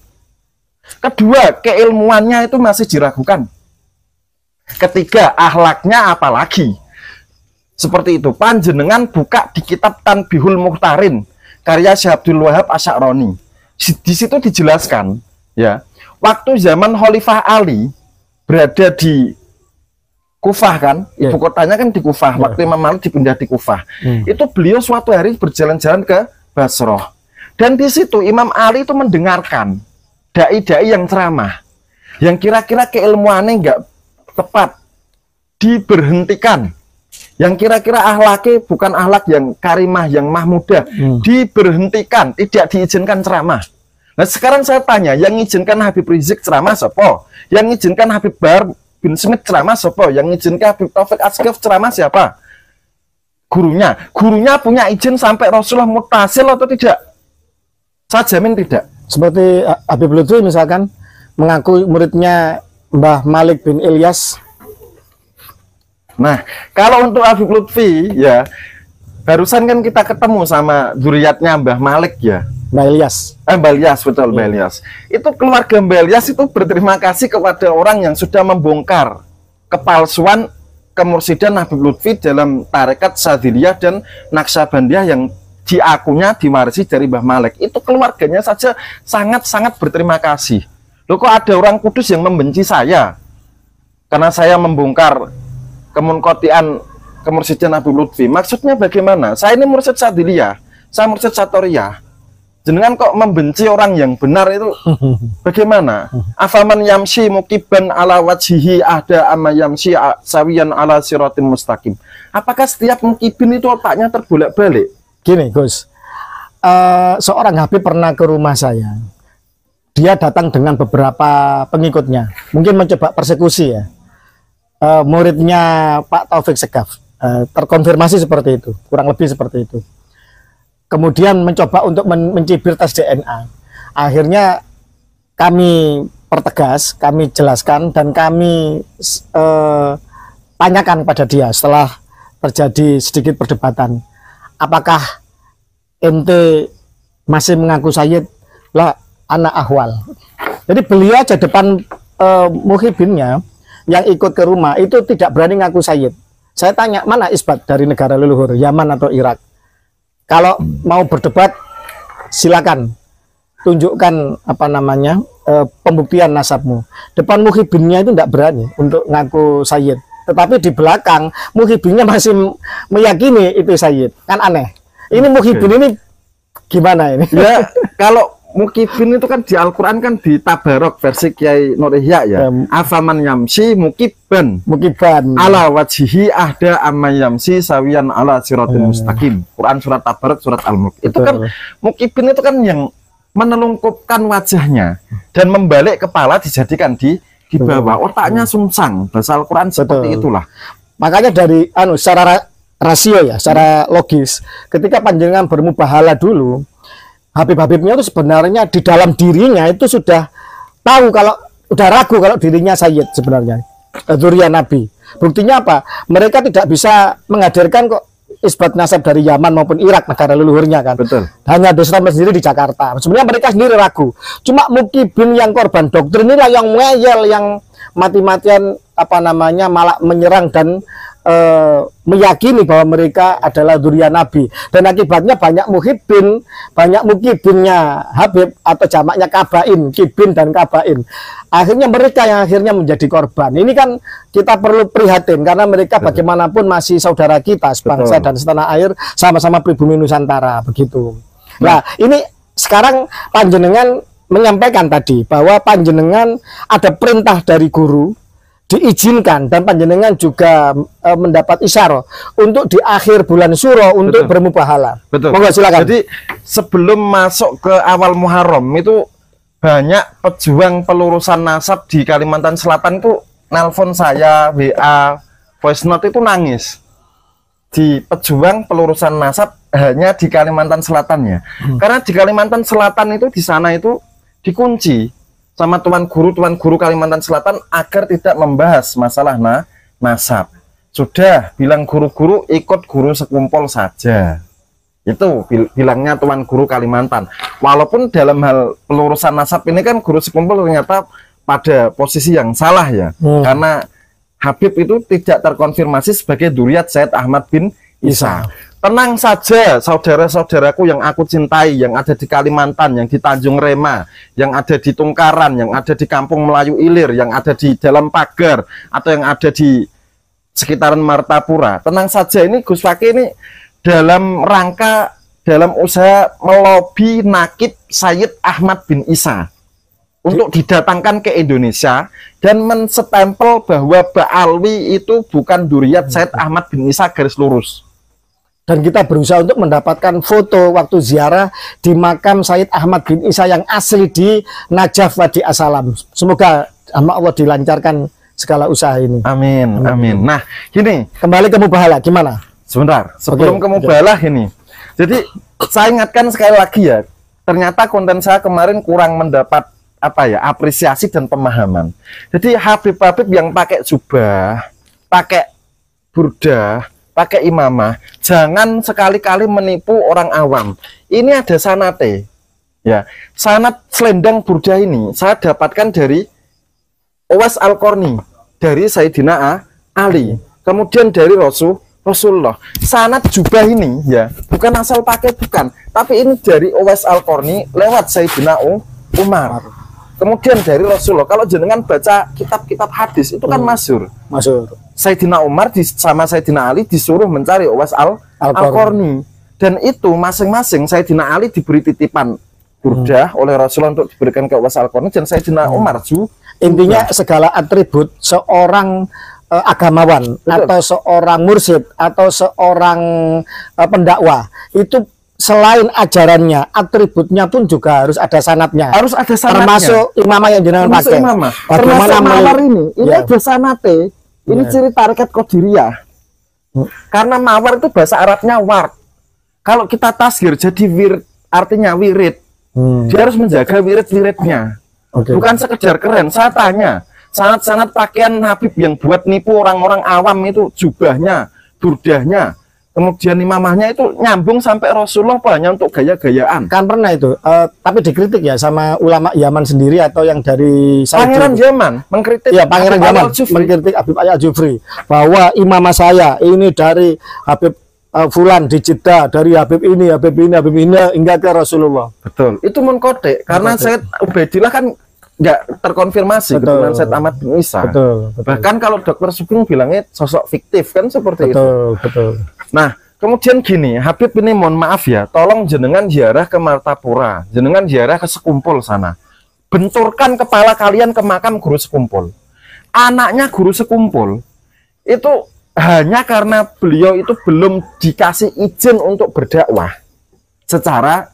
Kedua, keilmuannya itu masih diragukan. Ketiga, akhlaknya apalagi. Seperti itu. Panjenengan buka di kitab Tanbihul Muhtarin karya Syekh Abdul Wahab Asy'arani. Di situ dijelaskan, ya, waktu zaman Khalifah Ali berada di Kufah kan, ibu kotanya kan di Kufah. Waktu Imam Malik dipindah di Kufah, itu beliau suatu hari berjalan-jalan ke Basrah, dan di situ Imam Ali itu mendengarkan dai-dai yang ceramah, yang kira-kira keilmuannya nggak tepat, diberhentikan. Yang kira-kira ahlaknya bukan ahlak yang karimah, yang mahmudah, diberhentikan, tidak diizinkan ceramah. Nah sekarang saya tanya, yang izinkan Habib Rizik ceramah siapa? Yang izinkan Habib Bahar bin Smith ceramah siapa? Yang izinkan Habib Taufik Asgaf ceramah siapa? Gurunya. Gurunya punya izin sampai Rasulullah mutasil atau tidak? Saya jamin tidak. Seperti Habib Lutfi misalkan mengaku muridnya Mbah Malik bin Ilyas. Nah, kalau untuk Habib Lutfi ya, barusan kan kita ketemu sama zuriatnya Mbah Malik ya. Mbah Ilyas. Mbah Ilyas, betul, Mbah Ilyas. Itu keluarga Mbah Ilyas itu berterima kasih kepada orang yang sudah membongkar kepalsuan kemursidan Habib Lutfi dalam tarekat Sadiliyah dan Naqsabandiyah yang diakunya diwarisi dari Mbah Malik. Itu keluarganya saja sangat-sangat berterima kasih. Loh kok ada orang Kudus yang membenci saya karena saya membongkar kemunkotian kemursidan Habib Lutfi? Maksudnya bagaimana? Saya ini mursid Sadiliyah, saya mursid Satoriyah. Jenengan kok membenci orang yang benar itu bagaimana? Afaman yamshi mukiban ala wajhihi ahda amma yamshi sawiyan ala siratim mustaqim. Apakah setiap mukibin itu otaknya terbolak-balik? Gini Gus, seorang Habib pernah ke rumah saya. Dia datang dengan beberapa pengikutnya, mungkin mencoba persekusi ya. Muridnya Pak Taufik Segaf, terkonfirmasi seperti itu, kurang lebih seperti itu. Kemudian mencoba untuk mencibir tes DNA. Akhirnya kami pertegas, kami jelaskan, dan kami tanyakan kepada dia setelah terjadi sedikit perdebatan. Apakah ente masih mengaku Sayyid? Lah, anak ahwal. Jadi beliau aja depan muhibinnya yang ikut ke rumah itu tidak berani ngaku Sayyid. Saya tanya, mana isbat dari negara leluhur, Yaman atau Irak? Kalau mau berdebat, silakan tunjukkan apa namanya pembuktian nasabmu. Depan muhibinnya itu tidak berani untuk ngaku Sayyid. Tetapi di belakang muhibinnya masih meyakini itu Sayyid. Kan aneh. Ini muhibin ini Gimana ini? Ya, kalau mukibin itu kan di Al-Quran kan di Tabarok versi Kiai Nur Ihya ya. Afaman yamsi mukiban ala wajhihi ahda amma yamsi sawiyan ala siratin mustaqim. Quran surat Tabarok surat Al-Mulk. Itu kan mukibin itu kan yang menelungkupkan wajahnya dan membalik kepala dijadikan di bawah. Otaknya sungsang. Bahasa Al-Quran seperti itulah. Makanya dari secara rasio ya, secara logis, ketika panjenengan bermubahala dulu, Habib-habibnya itu sebenarnya di dalam dirinya itu sudah tahu, kalau udah ragu kalau dirinya Sayyid sebenarnya, dzurriyyah Nabi. Buktinya apa? Mereka tidak bisa menghadirkan kok isbat nasab dari Yaman maupun Irak, negara leluhurnya kan. Betul. Hanya Dusra sendiri di Jakarta. Sebenarnya mereka sendiri ragu. Cuma mukibin yang korban doktrin inilah yang ngeyel, yang mati-matian malah menyerang dan meyakini bahwa mereka adalah dzurriyyah Nabi, dan akibatnya banyak muhibbin, banyak mukibinnya Habib atau jamaknya kabain, kibin dan kabain. Akhirnya mereka yang menjadi korban. Ini kan kita perlu prihatin karena mereka bagaimanapun masih saudara kita sebangsa dan setanah air, sama-sama pribumi Nusantara begitu. Nah, ini sekarang panjenengan menyampaikan tadi bahwa panjenengan ada perintah dari guru, diizinkan, dan panjenengan juga mendapat isyarah untuk di akhir bulan Suro untuk bermubahala. Betul. Monggo silakan. Jadi sebelum masuk ke awal Muharram itu banyak pejuang pelurusan nasab di Kalimantan Selatan itu nelpon saya, WA, voice note itu nangis. Di pejuang pelurusan nasab hanya di Kalimantan Selatan ya. Karena di Kalimantan Selatan itu di sana itu dikunci sama tuan guru Kalimantan Selatan agar tidak membahas masalah nasab. Sudah bilang guru-guru ikut guru sekumpul saja. Itu bilangnya tuan guru Kalimantan. Walaupun dalam hal pelurusan nasab ini kan guru sekumpul ternyata pada posisi yang salah ya. Karena Habib itu tidak terkonfirmasi sebagai dzurriyyah Sayyid Ahmad bin Isa. Tenang saja saudara-saudaraku yang aku cintai, yang ada di Kalimantan, yang di Tanjung Rema, yang ada di Tungkaran, yang ada di Kampung Melayu Ilir, yang ada di dalam Pagar, atau yang ada di sekitaran Martapura. Tenang saja, ini Gus Fakih ini dalam rangka, dalam usaha melobi nakib Sayyid Ahmad bin Isa untuk didatangkan ke Indonesia dan menstempel bahwa Ba'alwi itu bukan dzurriyyah Sayyid Ahmad bin Isa garis lurus. Dan kita berusaha untuk mendapatkan foto waktu ziarah di makam Sayyid Ahmad bin Isa yang asli di Najaf Wadi Asalam. Semoga Allah dilancarkan segala usaha ini. Amin, amin. Nah, gini, kembali ke mubahalah, gimana? Sebentar, sebelum ke mubahalah ini. Jadi, saya ingatkan sekali lagi ya, ternyata konten saya kemarin kurang mendapat apresiasi dan pemahaman. Jadi, Habib-habib yang pakai jubah, pakai burdah, pakai imamah, jangan sekali-kali menipu orang awam. Ini ada sanate, ya. Sanat selendang burdah ini saya dapatkan dari Uwais Al-Qarni, dari Sayyidina Ali, kemudian dari Rasulullah. Sanat jubah ini, ya, bukan asal pakai, bukan, tapi ini dari Uwais Al-Qarni lewat Sayyidina Umar. Kemudian dari Rasulullah. Kalau jenengan baca kitab-kitab hadis itu kan masyhur. Sayyidina Umar sama Sayyidina Ali disuruh mencari Uwais Al-Qarni. Dan itu masing-masing Sayyidina Ali diberi titipan burdah oleh Rasulullah untuk diberikan ke Uwais Al-Qarni, dan Sayyidina Umar juga. Intinya segala atribut seorang agamawan, atau seorang mursyid, atau seorang pendakwah itu selain ajarannya, atributnya pun juga harus ada sanatnya. Harus ada sanatnya. Termasuk imamah yang jenengan pakai. Bagaimana mawar ini ada sanate. Ini ciri tarekat Qadiriyah. Karena mawar itu bahasa Arabnya ward. Kalau kita tasghir jadi wirid, artinya wirid. Dia harus menjaga wirid-wiridnya. Bukan sekedar keren. Saya tanya, sanat-sanat pakaian Habib yang buat nipu orang-orang awam itu, jubahnya, burdahnya, kemudian imamahnya itu nyambung sampai Rasulullah, apa hanya untuk gaya-gayaan? Kan pernah itu, tapi dikritik ya sama ulama Yaman sendiri atau yang dari Pangeran Yaman mengkritik. Ya, Pangeran Yaman mengkritik Habib Al-Jufri bahwa imamah saya ini dari Habib Fulan di Jeddah, dari Habib ini hingga ke Rasulullah. Betul. Itu mengkode karena Sayyid Ubaidillah kan nggak terkonfirmasi dengan Sayyid Ahmad bin Isa. Bahkan kalau Dr. Sugeng bilangnya sosok fiktif kan seperti itu. Betul. Nah, Kemudian gini, Habib ini mohon maaf ya, tolong jenengan ziarah ke Martapura, jenengan ziarah ke Sekumpul sana. Benturkan kepala kalian ke makam guru Sekumpul. Anaknya guru Sekumpul itu hanya karena beliau itu belum dikasih izin untuk berdakwah secara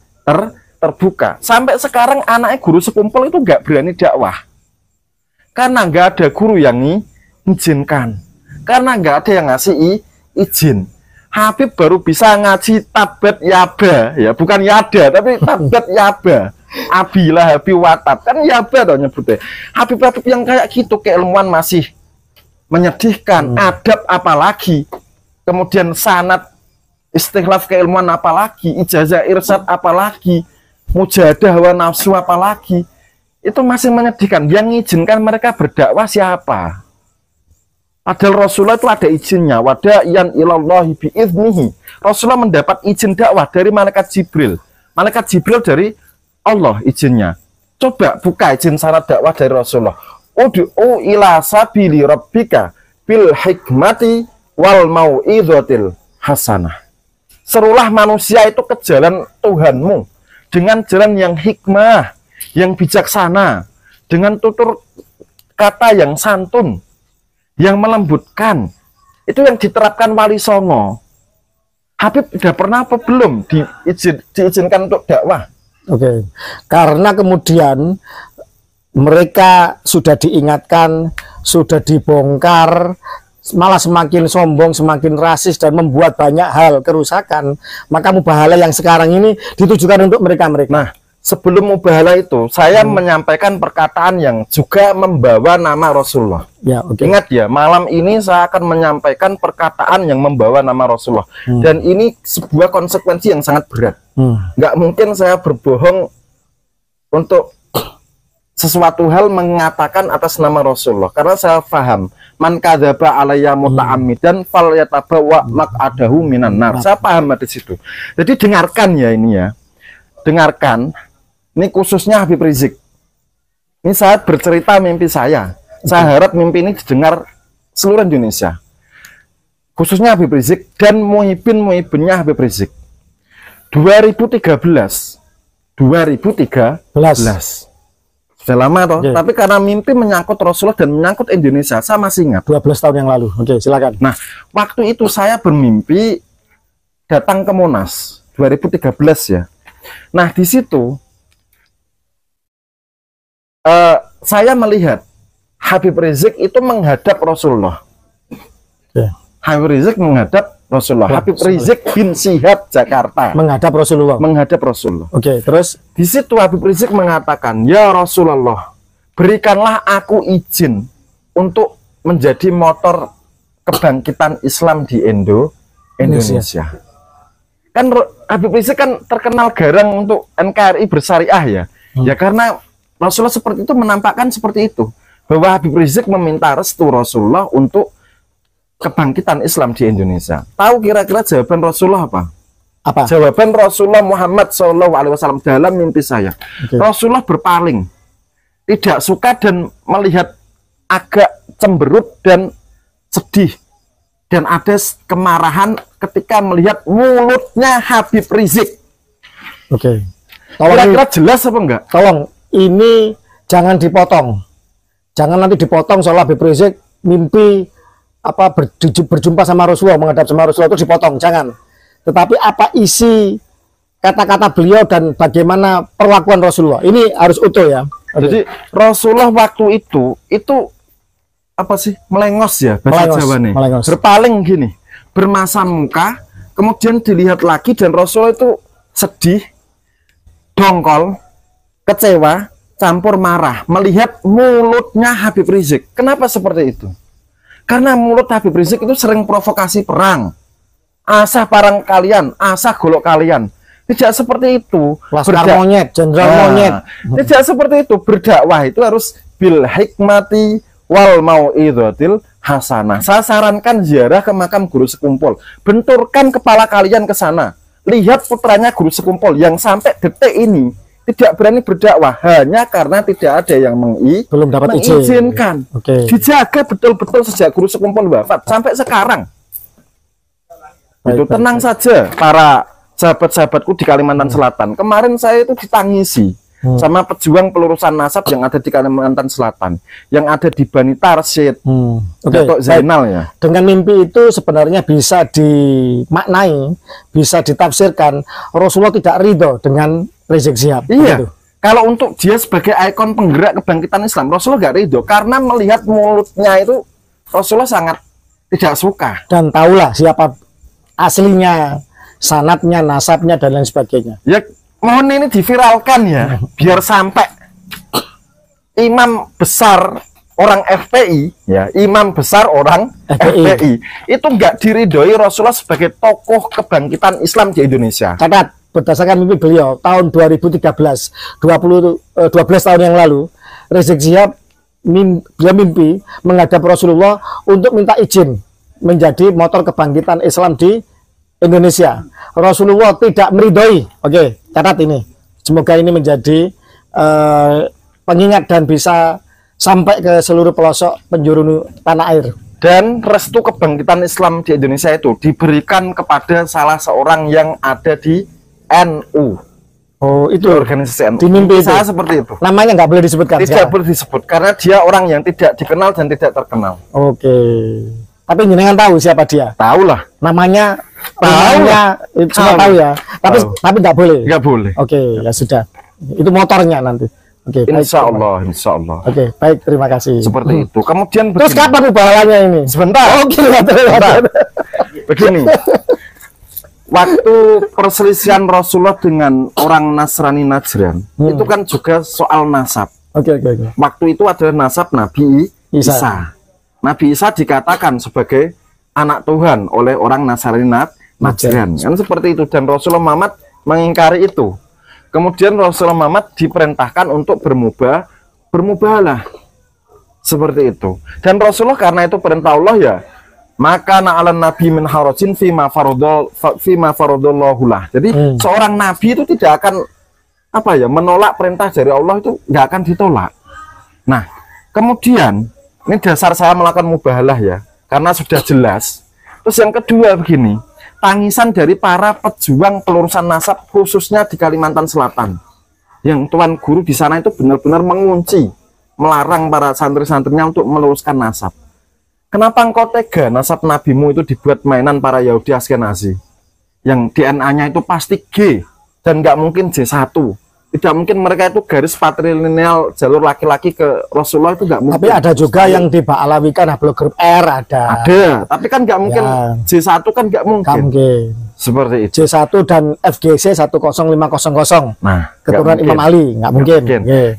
terbuka. Sampai sekarang anaknya guru Sekumpul itu nggak berani dakwah. Karena nggak ada guru yang mengizinkan. Karena nggak ada yang ngasih izin. Habib baru bisa ngaji tabat yaba, ya bukan yada, tapi tabat yaba. Abilah Habib Watab, kan yaba dong nyebutnya. Habib-habib yang kayak gitu keilmuan masih menyedihkan. Adab apalagi, kemudian sanad istikhlaf keilmuan apalagi, ijazah irsyad apalagi, mujahadah hawa nafsu apalagi, itu masih menyedihkan. Yang mengizinkan mereka berdakwah siapa? Padahal Rasulullah itu ada izinnya. Wada'iyan ilallahi bi'idnihi. Rasulullah mendapat izin dakwah dari malaikat Jibril. Malaikat Jibril dari Allah izinnya. Coba buka izin syarat dakwah dari Rasulullah. Ud'u ila sabili rabbika bil hikmati wal mau'idhatil hasanah. Serulah manusia itu ke jalan Tuhanmu dengan jalan yang hikmah, yang bijaksana, dengan tutur kata yang santun, yang melembutkan. Itu yang diterapkan Wali Songo. Habib sudah pernah apa belum diizinkan untuk dakwah? Oke, karena kemudian mereka sudah diingatkan, sudah dibongkar, malah semakin sombong, semakin rasis, dan membuat banyak hal kerusakan. Maka mubahalah yang sekarang ini ditujukan untuk mereka-mereka. Nah, sebelum mubahalah itu, saya menyampaikan perkataan yang juga membawa nama Rasulullah. Ya, oke. Ingat ya, malam ini saya akan menyampaikan perkataan yang membawa nama Rasulullah. Dan ini sebuah konsekuensi yang sangat berat. Nggak mungkin saya berbohong untuk sesuatu hal mengatakan atas nama Rasulullah. Karena saya paham, man kadzaba alayya muta'ammidan fal yatabawa maq'adahu minan nar. Saya paham di situ. Jadi dengarkan ya ini ya. Dengarkan. Ini khususnya Habib Rizik. Ini saya bercerita mimpi saya. Saya harap mimpi ini didengar seluruh Indonesia. Khususnya Habib Rizik dan muhibin-muhibinnya Habib Rizik. 2013. Sudah lama toh, tapi karena mimpi menyangkut Rasulullah dan menyangkut Indonesia, saya masih ingat. 12 tahun yang lalu. Oke, silakan. Nah, waktu itu saya bermimpi datang ke Monas 2013 ya. Nah, di situ saya melihat Habib Rizik itu menghadap Rasulullah. Habib Rizik menghadap Rasulullah. Habib Rizik bin Syihab Jakarta Menghadap Rasulullah. menghadap Rasulullah. Oke, terus Di situ Habib Rizik mengatakan, "Ya Rasulullah, berikanlah aku izin untuk menjadi motor kebangkitan Islam di Indonesia." Kan Habib Rizik kan terkenal garang untuk NKRI bersyariah ya. Ya karena Rasulullah seperti itu menampakkan seperti itu, bahwa Habib Rizik meminta restu Rasulullah untuk kebangkitan Islam di Indonesia. Tahu kira-kira jawaban Rasulullah apa? apa? Jawaban Rasulullah Muhammad SAW dalam mimpi saya. Rasulullah berpaling, tidak suka dan melihat agak cemberut dan sedih, dan ada kemarahan ketika melihat mulutnya Habib Rizik. Oke. Kira-kira jelas apa enggak? Tolong ini jangan dipotong. Jangan nanti dipotong soal Habib Rizik mimpi apa berjumpa sama Rasulullah, menghadap sama Rasulullah itu dipotong, jangan. Tetapi apa isi kata-kata beliau dan bagaimana perlakuan Rasulullah ini harus utuh ya. Jadi Rasulullah waktu itu apa sih, melengos ya bahasa Jawa nih, berpaling gini, bermasam muka, kemudian dilihat lagi dan Rasulullah itu sedih, dongkol, kecewa, campur marah melihat mulutnya Habib Rizik. Kenapa seperti itu? Karena mulut Habib Rizik itu sering provokasi perang, asah parang kalian, asah golok kalian. Tidak seperti itu. Laskar monyet, jenderal monyet. Tidak seperti itu. Berdakwah itu harus bil hikmati wal mau'idhatil hasanah. Saya sarankan ziarah ke makam guru Sekumpul. Benturkan kepala kalian ke sana. Lihat putranya guru Sekumpul yang sampai detik ini tidak berani berdakwah hanya karena tidak ada yang belum dapat mengizinkan. Oke. Dijaga betul-betul sejak guru Sekumpul wafat sampai sekarang. Itu tenang saja para sahabat-sahabatku di Kalimantan Selatan. Kemarin saya itu ditangisi sama pejuang pelurusan nasab yang ada di Kalimantan Selatan, yang ada di Bani Tarsyid, Datuk Zainal ya. Dengan mimpi itu sebenarnya bisa dimaknai, bisa ditafsirkan Rasulullah tidak ridho dengan Rizik Syihab. Iya. Gitu. Kalau untuk dia sebagai ikon penggerak kebangkitan Islam, Rasulullah gak ridho karena melihat mulutnya itu Rasulullah sangat tidak suka. Dan tahulah siapa aslinya, sanatnya, nasabnya dan lain sebagainya. Ya mohon ini diviralkan ya, biar sampai imam besar orang FPI, ya imam besar orang FPI itu nggak diridhoi Rasulullah sebagai tokoh kebangkitan Islam di Indonesia. Catat, berdasarkan mimpi beliau tahun 2013, 12 tahun yang lalu, Rizik Syihab beliau mimpi menghadap Rasulullah untuk minta izin menjadi motor kebangkitan Islam di Indonesia. Rasulullah tidak meridhoi. Oke, catat ini. Semoga ini menjadi pengingat dan bisa sampai ke seluruh pelosok penjuru tanah air. Dan restu kebangkitan Islam di Indonesia itu diberikan kepada salah seorang yang ada di NU. Oh, itu organisasi NU. Di mimpi itu. Saya seperti itu. Namanya nggak boleh disebutkan. Tidak boleh disebut karena dia orang yang tidak dikenal dan tidak terkenal. Oke. Tapi jenengan tahu siapa dia? Tahu lah. Namanya semua tahu ya. Tapi nggak boleh. Nggak boleh. Oke, ya sudah. Itu motornya nanti. Oke, insya Allah, insya Allah. Oke, baik, terima kasih. Seperti itu. Kemudian terus begini. kapan mubahalanya ini? Sebentar. Oke, sebentar. Begini. Waktu perselisihan Rasulullah dengan orang Nasrani Najran, itu kan juga soal nasab. Oke. Waktu itu adalah nasab Nabi Isa. Nabi Isa dikatakan sebagai anak Tuhan oleh orang Nasrani Najran. Kan seperti itu, dan Rasulullah Muhammad mengingkari itu. Kemudian Rasulullah Muhammad diperintahkan untuk bermubahalah. Seperti itu. Dan Rasulullah karena itu perintah Allah ya, maka na'alan nabi min harajin fima faradallahu lah. Jadi seorang nabi itu tidak akan menolak perintah dari Allah, itu nggak akan ditolak. Nah, kemudian ini dasar saya melakukan mubahalah ya, karena sudah jelas. Terus yang kedua begini, tangisan dari para pejuang pelurusan nasab khususnya di Kalimantan Selatan, yang Tuan Guru di sana itu benar-benar mengunci, melarang para santri-santrinya untuk meluruskan nasab. Kenapa engkau tega nasab nabimu itu dibuat mainan para Yahudi Askenazi, yang DNA-nya itu pasti G dan nggak mungkin J1? Tidak mungkin mereka itu garis patrilineal jalur laki-laki ke Rasulullah, itu nggak mungkin. Tapi ada juga yang diba'alawikan Hablo grup R ada. Tapi kan nggak mungkin ya. J1 kan nggak mungkin. Seperti itu. J1 dan FGC 10500. Nah, keturunan Imam Ali nggak mungkin.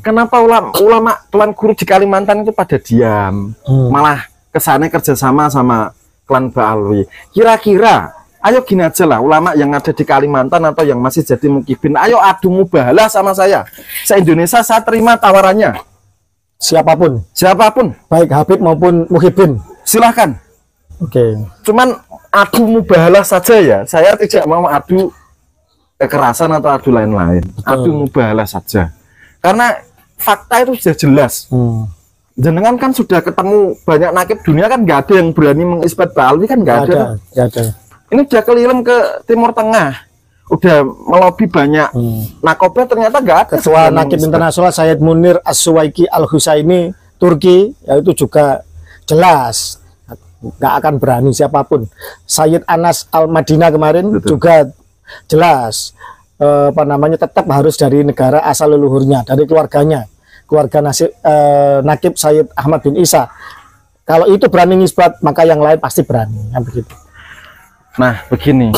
Kenapa ulama Tuan Guru di Kalimantan itu pada diam, malah kesana kerjasama sama klan Ba'alwi? Kira-kira ayo gini aja lah, ulama yang ada di Kalimantan atau yang masih jadi mukibin, ayo adu mubahalah sama saya. Se-Indonesia saya terima tawarannya. Siapapun, baik Habib maupun muhibin, silahkan. Oke. Cuman adu mubahalah saja ya. Saya tidak mau adu kekerasan atau adu lain-lain. Adu mubahalah saja. Karena fakta itu sudah jelas. Jenengan kan sudah ketemu banyak nakib dunia, kan nggak ada yang berani mengisbat Ba'alwi, kan nggak ada. Ini udah keliling ke Timur Tengah, udah melobi banyak nakobnya, ternyata nggak ada. Ketua Nakib Internasional Sayyid Munir As-Suwaiki Al-Husaini Turki, ya itu juga jelas nggak akan berani siapapun. Sayyid Anas Al-Madinah kemarin juga jelas tetap harus dari negara asal leluhurnya, dari keluarganya, keluarga Nakib Sayyid Ahmad bin Isa. Kalau itu berani nisbat, maka yang lain pasti berani, kan begitu. Nah begini,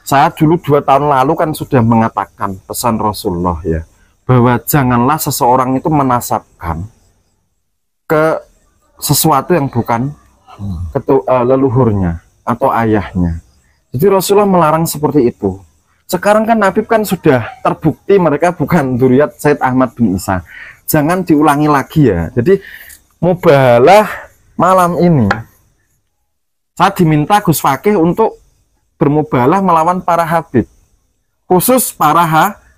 saya dulu 2 tahun lalu kan sudah mengatakan pesan Rasulullah ya, bahwa janganlah seseorang itu menasabkan ke sesuatu yang bukan leluhurnya atau ayahnya. Jadi Rasulullah melarang seperti itu. Sekarang kan Habib kan sudah terbukti mereka bukan dzurriyyat Sayyid Ahmad bin Isa. Jangan diulangi lagi ya. Jadi mubahalah malam ini, saya diminta Gus Fakih untuk bermubahalah melawan para Habib, khusus para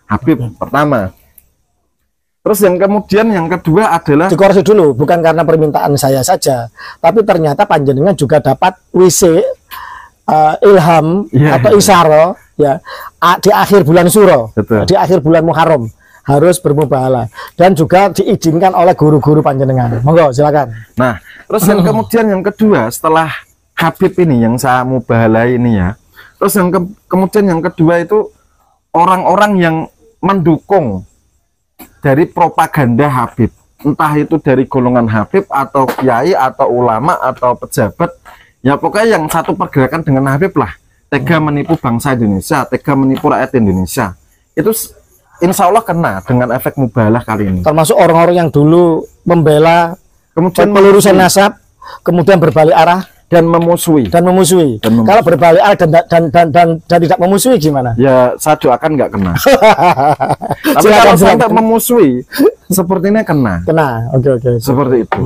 Habib pertama. Terus yang kemudian yang kedua adalah dikoreksi dulu, bukan karena permintaan saya saja, tapi ternyata panjenengan juga dapat WC ilham atau isyara ya di akhir bulan Suro, di akhir bulan Muharram harus bermubahalah dan juga diizinkan oleh guru-guru panjenengan. Monggo silakan. Nah, terus yang kemudian yang kedua setelah Habib ini yang saya mubahalah ini ya. Terus yang kemudian yang kedua itu orang-orang yang mendukung dari propaganda Habib. Entah itu dari golongan Habib atau kiai atau ulama atau pejabat. Ya pokoknya yang satu pergerakan dengan Habib lah. Tega menipu bangsa Indonesia, tega menipu rakyat Indonesia. Itu insya Allah kena dengan efek mubahalah kali ini. Termasuk orang-orang yang dulu membela kemudian pelurusan nasab, kemudian berbalik arah dan memusuhi. Kalau berbalik arah dan tidak memusuhi gimana? Ya saya doakan nggak kena. Tapi kalau sampai memusuhi, sepertinya kena. Kena, oke. Seperti itu.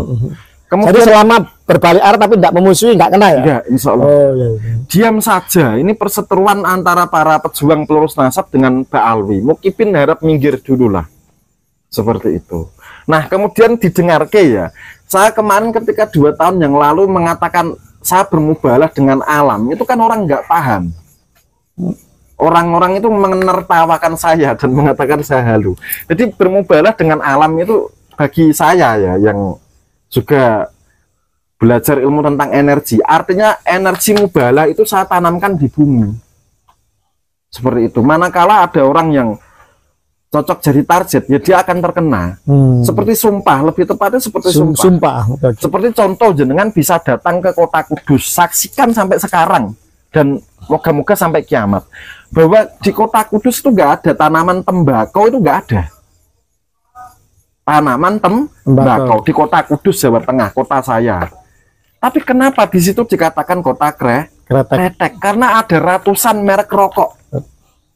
Kemudian, jadi selama berbalik arah tapi tidak memusuhi nggak kena ya? Enggak, insya Allah. Iya. Diam saja. Ini perseteruan antara para pejuang pelurus nasab dengan Mbak Alwi. Mukipin harap minggir dulu lah. Seperti itu. Nah, kemudian didengar ya. Saya kemarin ketika 2 tahun yang lalu mengatakan saya bermubahalah dengan alam. Itu kan orang nggak paham. Orang-orang itu menertawakan saya dan mengatakan saya halu. Jadi bermubahalah dengan alam itu bagi saya ya yang juga belajar ilmu tentang energi, artinya energi mubahalah itu saya tanamkan di bumi seperti itu. Manakala ada orang yang cocok jadi target, ya dia akan terkena. Seperti sumpah, lebih tepatnya seperti sumpah. Seperti contoh, jenengan bisa datang ke kota Kudus, saksikan sampai sekarang dan moga-moga sampai kiamat bahwa di kota Kudus itu nggak ada tanaman tembakau, itu nggak ada tanaman tembakau di kota Kudus, Jawa Tengah, kota saya. Tapi kenapa di situ dikatakan kota kretek? Karena ada ratusan merek rokok,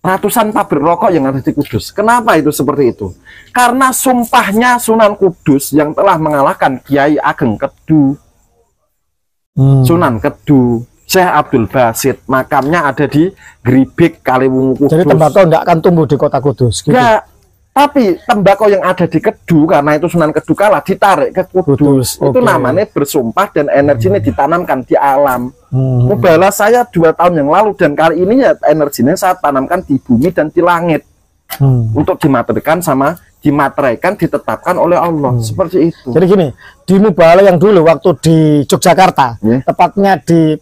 ratusan pabrik rokok yang ada di Kudus. Kenapa itu seperti itu? Karena sumpahnya Sunan Kudus yang telah mengalahkan Kiai Ageng Kedu, Sunan Kedu, Syekh Abdul Basit. Makamnya ada di Gribik, Kaliwungu Kudus. Jadi tembakau tidak akan tumbuh di kota Kudus gitu? Ya. Tapi tembakau yang ada di Kedu, karena itu Sunan Kedu kalah, ditarik ke Kudus. Itu namanya bersumpah dan energinya ditanamkan di alam. Mubahalah saya 2 tahun yang lalu dan kali ini ya energinya saya tanamkan di bumi dan di langit. Untuk dimateraikan, ditetapkan oleh Allah. Seperti itu. Jadi gini, di mubahalah yang dulu waktu di Yogyakarta, tepatnya di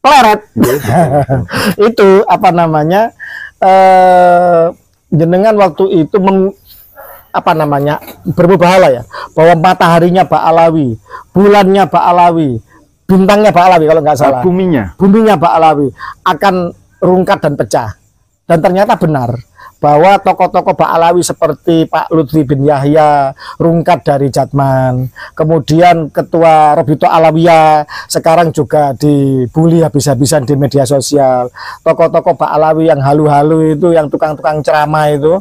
Pleret, itu apa namanya, jenengan waktu itu bermubahalah ya bahwa mataharinya Pak Alawi, bulannya Pak Alawi, bintangnya Pak Alawi kalau nggak salah, buminya Pak Alawi akan rungkat dan pecah. Dan ternyata benar bahwa tokoh-tokoh Pak Alawi seperti Pak Lutfi bin Yahya rungkat dari Jatman, kemudian Ketua Robito Alawiyah sekarang juga dibully habis-habisan di media sosial. Tokoh-tokoh Pak Alawi yang halu-halu itu, yang tukang-tukang ceramah itu,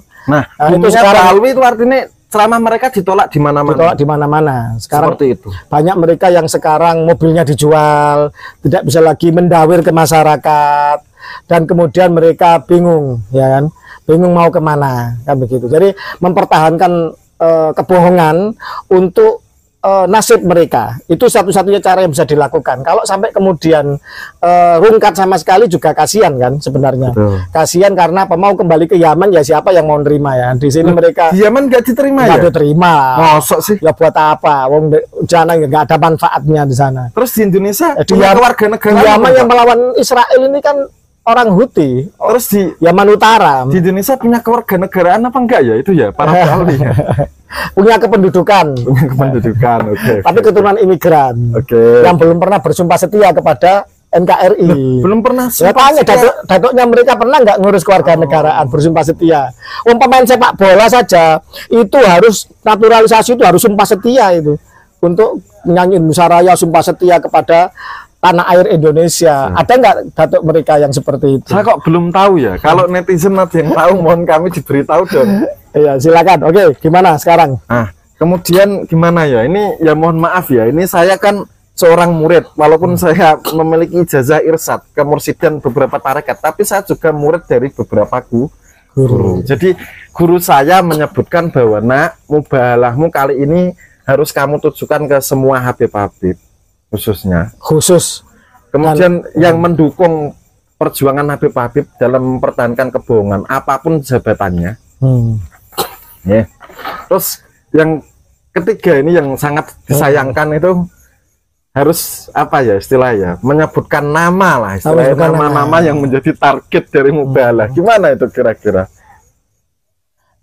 itu sekarang Pak Alwi itu artinya ceramah mereka ditolak di mana-mana. Ditolak di mana-mana. Sekarang seperti itu. Banyak mereka yang sekarang mobilnya dijual, tidak bisa lagi mendawir ke masyarakat, dan kemudian mereka bingung, ya kan? Bingung mau kemana, kan begitu. Jadi mempertahankan kebohongan untuk nasib mereka itu satu-satunya cara yang bisa dilakukan. Kalau sampai kemudian rungkat sama sekali juga kasihan kan sebenarnya. Kasihan karena apa, mau kembali ke Yaman ya siapa yang mau nerima ya. Di sini mereka di Yaman nggak diterima ya. Nggak diterima. Mosok sih. Ya buat apa? Wong sana nggak ada manfaatnya di sana. Terus di Indonesia di warga negara Yaman yang melawan Israel ini kan orang Houthi. Terus di Yaman Utara. Di Indonesia punya kewarganegaraan apa enggak ya itu ya para ahli ya? Punya kependudukan. Punya kependudukan, oke. Tapi keturunan imigran. Yang belum pernah bersumpah setia kepada NKRI. Belum pernah. Ya tanya datuknya mereka pernah nggak ngurus kewarganegaraan bersumpah setia? Pemain sepak bola saja itu harus naturalisasi, itu harus sumpah setia itu. Untuk nyanyi musyawarah sumpah setia kepada tanah air Indonesia. Ada nggak datuk mereka yang seperti itu? Saya kok belum tahu ya. Kalau netizen ada yang tahu, mohon kami diberitahu dong. Iya, silakan. Oke, gimana sekarang? Nah, kemudian gimana ya? Ini ya mohon maaf ya. Ini saya kan seorang murid, walaupun saya memiliki ijazah irsyad kemursidan beberapa tarekat, tapi saya juga murid dari beberapa guru. Jadi guru saya menyebutkan bahwa nak, mubahalahmu kali ini harus kamu tujukan ke semua Habib-Habib. Khusus. Kemudian yang mendukung perjuangan Habib dalam mempertahankan kebohongan apapun jabatannya. Ya. Terus yang ketiga ini yang sangat disayangkan itu harus apa ya istilahnya, menyebutkan nama lah, istilahnya nama-nama yang menjadi target dari mubalah. Gimana itu kira-kira?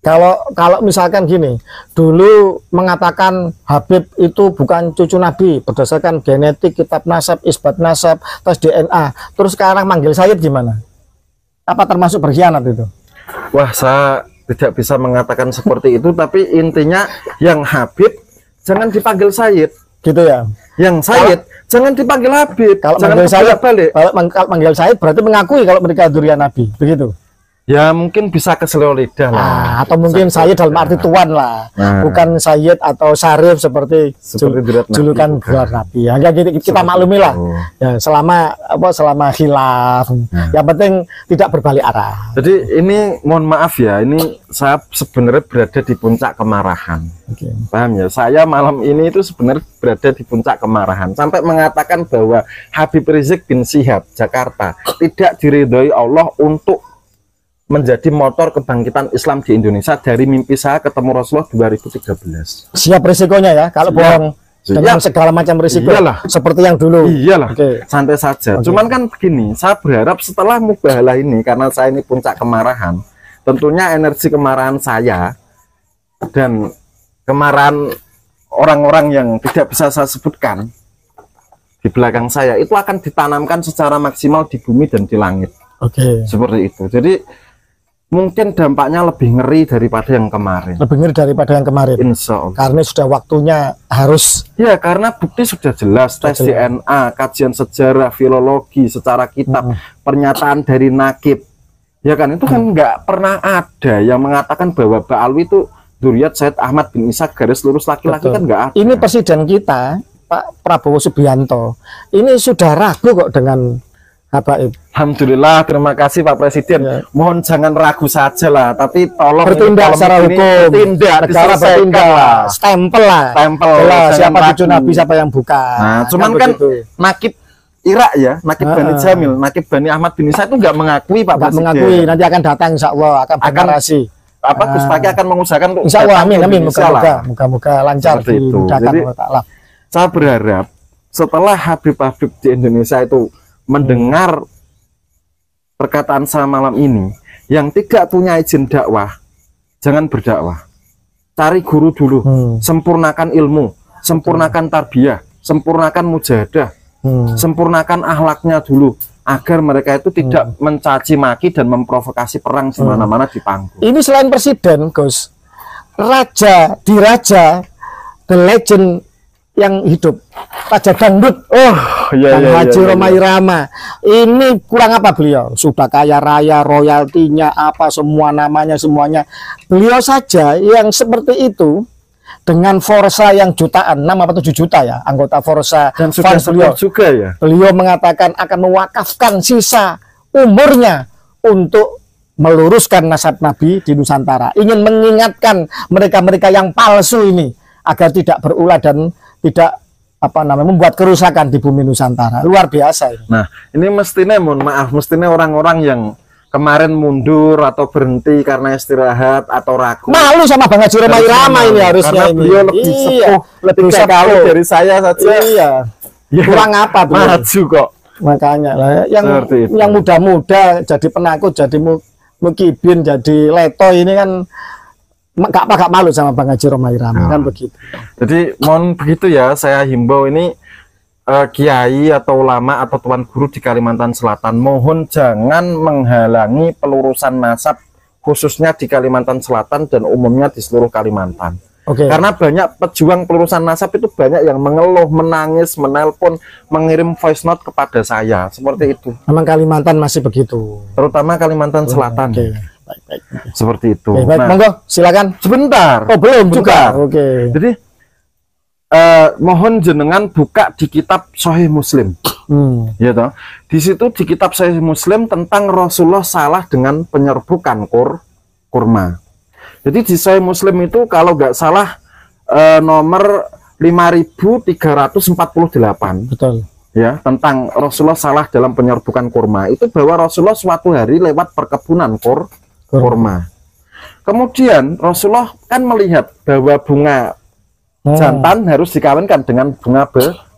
Kalau misalkan gini, dulu mengatakan Habib itu bukan cucu Nabi berdasarkan genetik, kitab nasab, isbat nasab, tes DNA. Terus sekarang manggil Sayyid gimana? Apa termasuk berkhianat itu? Wah, saya tidak bisa mengatakan seperti itu, tapi intinya yang Habib jangan dipanggil Sayyid, gitu ya. Yang Sayyid jangan dipanggil Habib. Kalau jangan manggil Sayyid balik. Kalau manggil Sayyid berarti mengakui kalau mereka durian Nabi, begitu. Ya mungkin bisa keselio lidah lah. Atau mungkin Sayyid dalam arti tuan lah, bukan Sayyid atau Syarif seperti julukan gelar Nabi. Ya gitu, kita maklumi lah. Ya, selama khilaf, yang penting tidak berbalik arah. Jadi ini mohon maaf ya, ini saya sebenarnya berada di puncak kemarahan. Paham ya? Saya malam ini itu sebenarnya berada di puncak kemarahan sampai mengatakan bahwa Habib Rizik bin Syihab Jakarta tidak diridhoi Allah untuk menjadi motor kebangkitan Islam di Indonesia dari mimpi saya ketemu Rasulullah 2013. Siap risikonya ya, kalau bohong dengan segala macam risiko. Iyalah. Seperti yang dulu. Iyalah, santai saja. Cuman kan begini, saya berharap setelah mubahalah ini, karena saya ini puncak kemarahan, tentunya energi kemarahan saya dan kemarahan orang-orang yang tidak bisa saya sebutkan di belakang saya itu akan ditanamkan secara maksimal di bumi dan di langit. Seperti itu. Jadi mungkin dampaknya lebih ngeri daripada yang kemarin. Lebih ngeri daripada yang kemarin. Insya Allah. Karena sudah waktunya harus. Ya, karena bukti sudah jelas. Tes DNA, kajian sejarah, filologi, secara kitab, pernyataan dari nakib. Ya kan, itu kan nggak pernah ada yang mengatakan bahwa Ba'alwi itu Dzurriyyat Sayyid Ahmad bin Ishaq garis lurus laki-laki, kan nggak ada. Ini presiden kita, Pak Prabowo Subianto, ini sudah ragu kok dengan Habaib. Alhamdulillah, terima kasih Pak Presiden. Mohon jangan ragu saja lah, tapi tolong bertindak secara hukum, bertindak, bertindak lah, stempel lah, siapa cucu Nabi, siapa yang bukan. Nah, cuman kan nakib Irak ya, nakib Bani Jamil, nakib Bani Ahmad bin Isa itu nggak mengakui Pak Presiden. Mengakui, nanti akan datang insya Allah, akan deklarasi. Gus Paki akan mengusahakan untuk insya Allah, amin, moga-moga lancar dimudahkan. Jadi, saya berharap setelah Habib-Habib di Indonesia itu mendengar perkataan saya malam ini, yang tidak punya izin dakwah jangan berdakwah, cari guru dulu, sempurnakan ilmu, sempurnakan tarbiyah, sempurnakan mujahadah, sempurnakan akhlaknya dulu agar mereka itu tidak mencaci maki dan memprovokasi perang di mana-mana di panggung. Ini selain presiden, Gus, diraja the legend yang hidup, Raja Dangdut, Haji Rhoma Irama. Ini kurang apa beliau? Sudah kaya raya, royaltinya apa, semua namanya, semuanya. Beliau saja yang seperti itu, dengan Forsa yang jutaan, 6 apa 7 juta ya, anggota Forsa. Dan sudah beliau juga ya. Beliau mengatakan akan mewakafkan sisa umurnya untuk meluruskan nasab Nabi di Nusantara. Ingin mengingatkan mereka-mereka yang palsu ini agar tidak berulah dan tidak membuat kerusakan di bumi Nusantara. Luar biasa ini. Nah, ini mestinya mohon maaf, mestinya orang-orang yang kemarin mundur atau berhenti karena istirahat atau ragu. Malu sama Bang Haji Rhoma Irama ini harusnya. Karena beliau lebih sepuh, lebih sekali dari saya saja. Iya. Kurang apa beliau? Maju kok. Makanya lah, yang muda-muda jadi penakut, jadi mukibin, jadi leto ini kan gak malu sama Bang Haji Rhoma Irama, kan begitu. Jadi mohon begitu ya, saya himbau ini kiai atau ulama atau tuan guru di Kalimantan Selatan, mohon jangan menghalangi pelurusan nasab khususnya di Kalimantan Selatan dan umumnya di seluruh Kalimantan. Karena banyak pejuang pelurusan nasab itu banyak yang mengeluh, menangis, menelpon, mengirim voice note kepada saya seperti itu. Memang Kalimantan masih begitu, terutama Kalimantan Selatan. Baik. Seperti itu. Baik, monggo silakan. Sebentar. Oh, belum juga. Jadi mohon jenengan buka di kitab Sahih Muslim. Ya toh. Di situ di kitab Sahih Muslim tentang Rasulullah salah dengan penyerbukan kurma. Jadi di Sahih Muslim itu kalau nggak salah nomor 5348. Betul. ya tentang Rasulullah salah dalam penyerbukan kurma itu bahwa Rasulullah suatu hari lewat perkebunan kurma. Kemudian Rasulullah kan melihat bahwa bunga jantan harus dikawinkan dengan bunga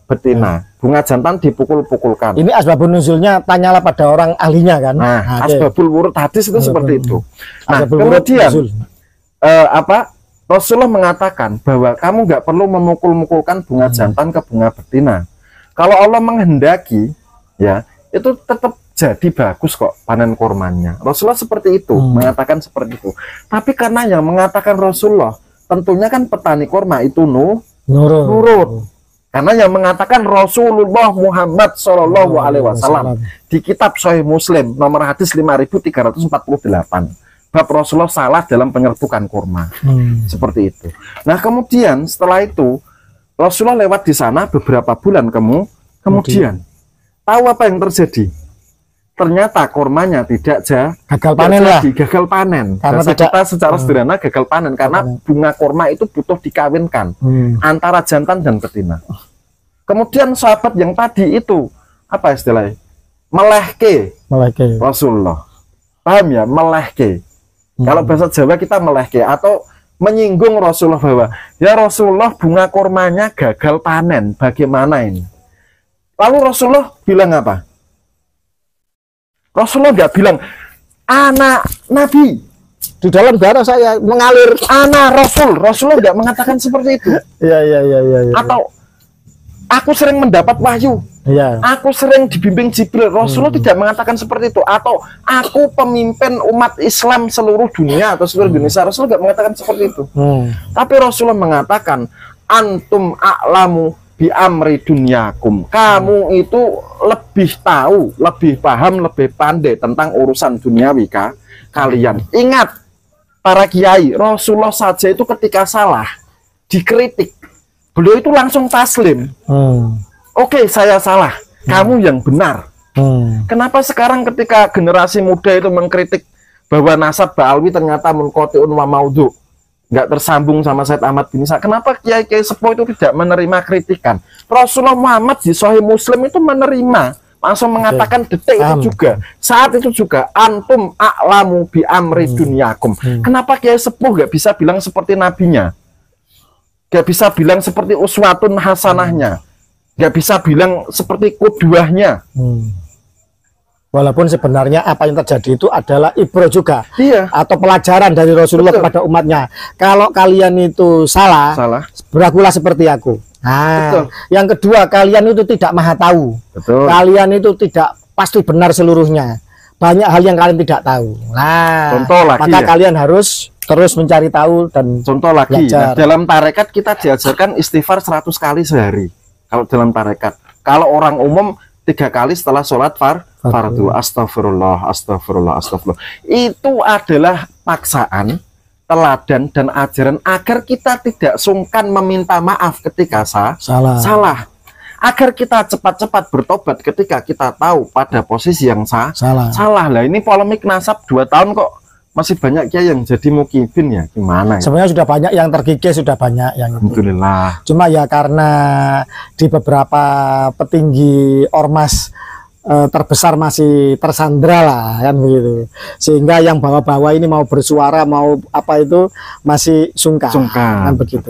betina. Bunga jantan dipukul-pukulkan. Ini asbabun nuzulnya tanyalah pada orang ahlinya kan. Nah, asbabul wurud hadis itu seperti itu. Nah, Asbabul wurud kemudian nuzul. Rasulullah mengatakan bahwa kamu nggak perlu memukul-mukulkan bunga jantan ke bunga betina. Kalau Allah menghendaki, ya itu tetap jadi bagus kok panen kurmanya. Rasulullah seperti itu, mengatakan seperti itu. Tapi karena yang mengatakan Rasulullah, tentunya kan petani kurma itu nurut. Karena yang mengatakan Rasulullah Muhammad Shallallahu Alaihi Wasallam di kitab Sahih Muslim nomor hadis 5348. Bab Rasulullah salah dalam penyerbukan kurma. Seperti itu. Nah kemudian setelah itu Rasulullah lewat di sana beberapa bulan kemudian tahu apa yang terjadi? Ternyata kurmanya tidak gagal panen lah. Gagal panen. Karena kita secara sederhana gagal panen karena bunga kurma itu butuh dikawinkan antara jantan dan betina. Kemudian sahabat yang tadi itu apa istilahnya? Melehke Rasulullah. Paham ya? Melehke. Kalau bahasa Jawa kita melehke atau menyinggung Rasulullah bahwa ya Rasulullah bunga kurmanya gagal panen, bagaimana ini? Lalu Rasulullah bilang apa? Rasulullah nggak bilang anak Nabi Di dalam darah saya mengalir anak Rasulullah nggak mengatakan seperti itu. Iya. Atau aku sering mendapat wahyu. Iya. Aku sering dibimbing Jibril. Rasulullah tidak mengatakan seperti itu. Atau aku pemimpin umat Islam seluruh dunia atau seluruh Indonesia. Rasulullah tidak mengatakan seperti itu. Tapi Rasulullah mengatakan antum a'lamu bi amri dunyakum. Kamu itu lebih tahu, lebih paham, lebih pandai tentang urusan duniawi kalian. Ingat para kiai, Rasulullah saja itu ketika salah dikritik, beliau itu langsung taslim. Oke, saya salah, kamu yang benar. Kenapa sekarang ketika generasi muda itu mengkritik bahwa nasab Ba'alwi ternyata munqati'un wa maudhu, nggak tersambung sama Said Ahmad bin Isa, kenapa kiai-kiai sepuh itu tidak menerima kritikan? Rasulullah Muhammad di Sahih Muslim itu menerima, langsung mengatakan detik itu juga, saat itu juga, antum a'lamu bi amri dunyakum. Kenapa kiai sepuh nggak bisa bilang seperti nabinya? Nggak bisa bilang seperti uswatun hasanahnya? Nggak bisa bilang seperti kuduahnya. Walaupun sebenarnya apa yang terjadi itu adalah ibro juga, atau pelajaran dari Rasulullah kepada umatnya. Kalau kalian itu salah, berlakulah seperti aku. Nah, yang kedua, kalian itu tidak maha tahu. Kalian itu tidak pasti benar seluruhnya. Banyak hal yang kalian tidak tahu. Nah, maka kalian harus terus mencari tahu dan contoh lagi. Nah, dalam tarekat kita diajarkan istighfar 100 kali sehari. Kalau dalam tarekat, kalau orang umum 3 kali setelah sholat fardu. Astagfirullah. Itu adalah paksaan, teladan dan ajaran agar kita tidak sungkan meminta maaf ketika salah. Agar kita cepat-cepat bertobat ketika kita tahu pada posisi yang salah. Lah ini polemik nasab 2 tahun kok masih banyak kiai yang jadi mukibin, ya gimana ya? Sebenarnya sudah banyak yang terkikis, sudah banyak yang itu. Alhamdulillah. Cuma ya karena di beberapa petinggi ormas terbesar masih tersandra lah kan begitu, sehingga yang bawa-bawa ini mau bersuara mau apa itu masih sungkan kan begitu.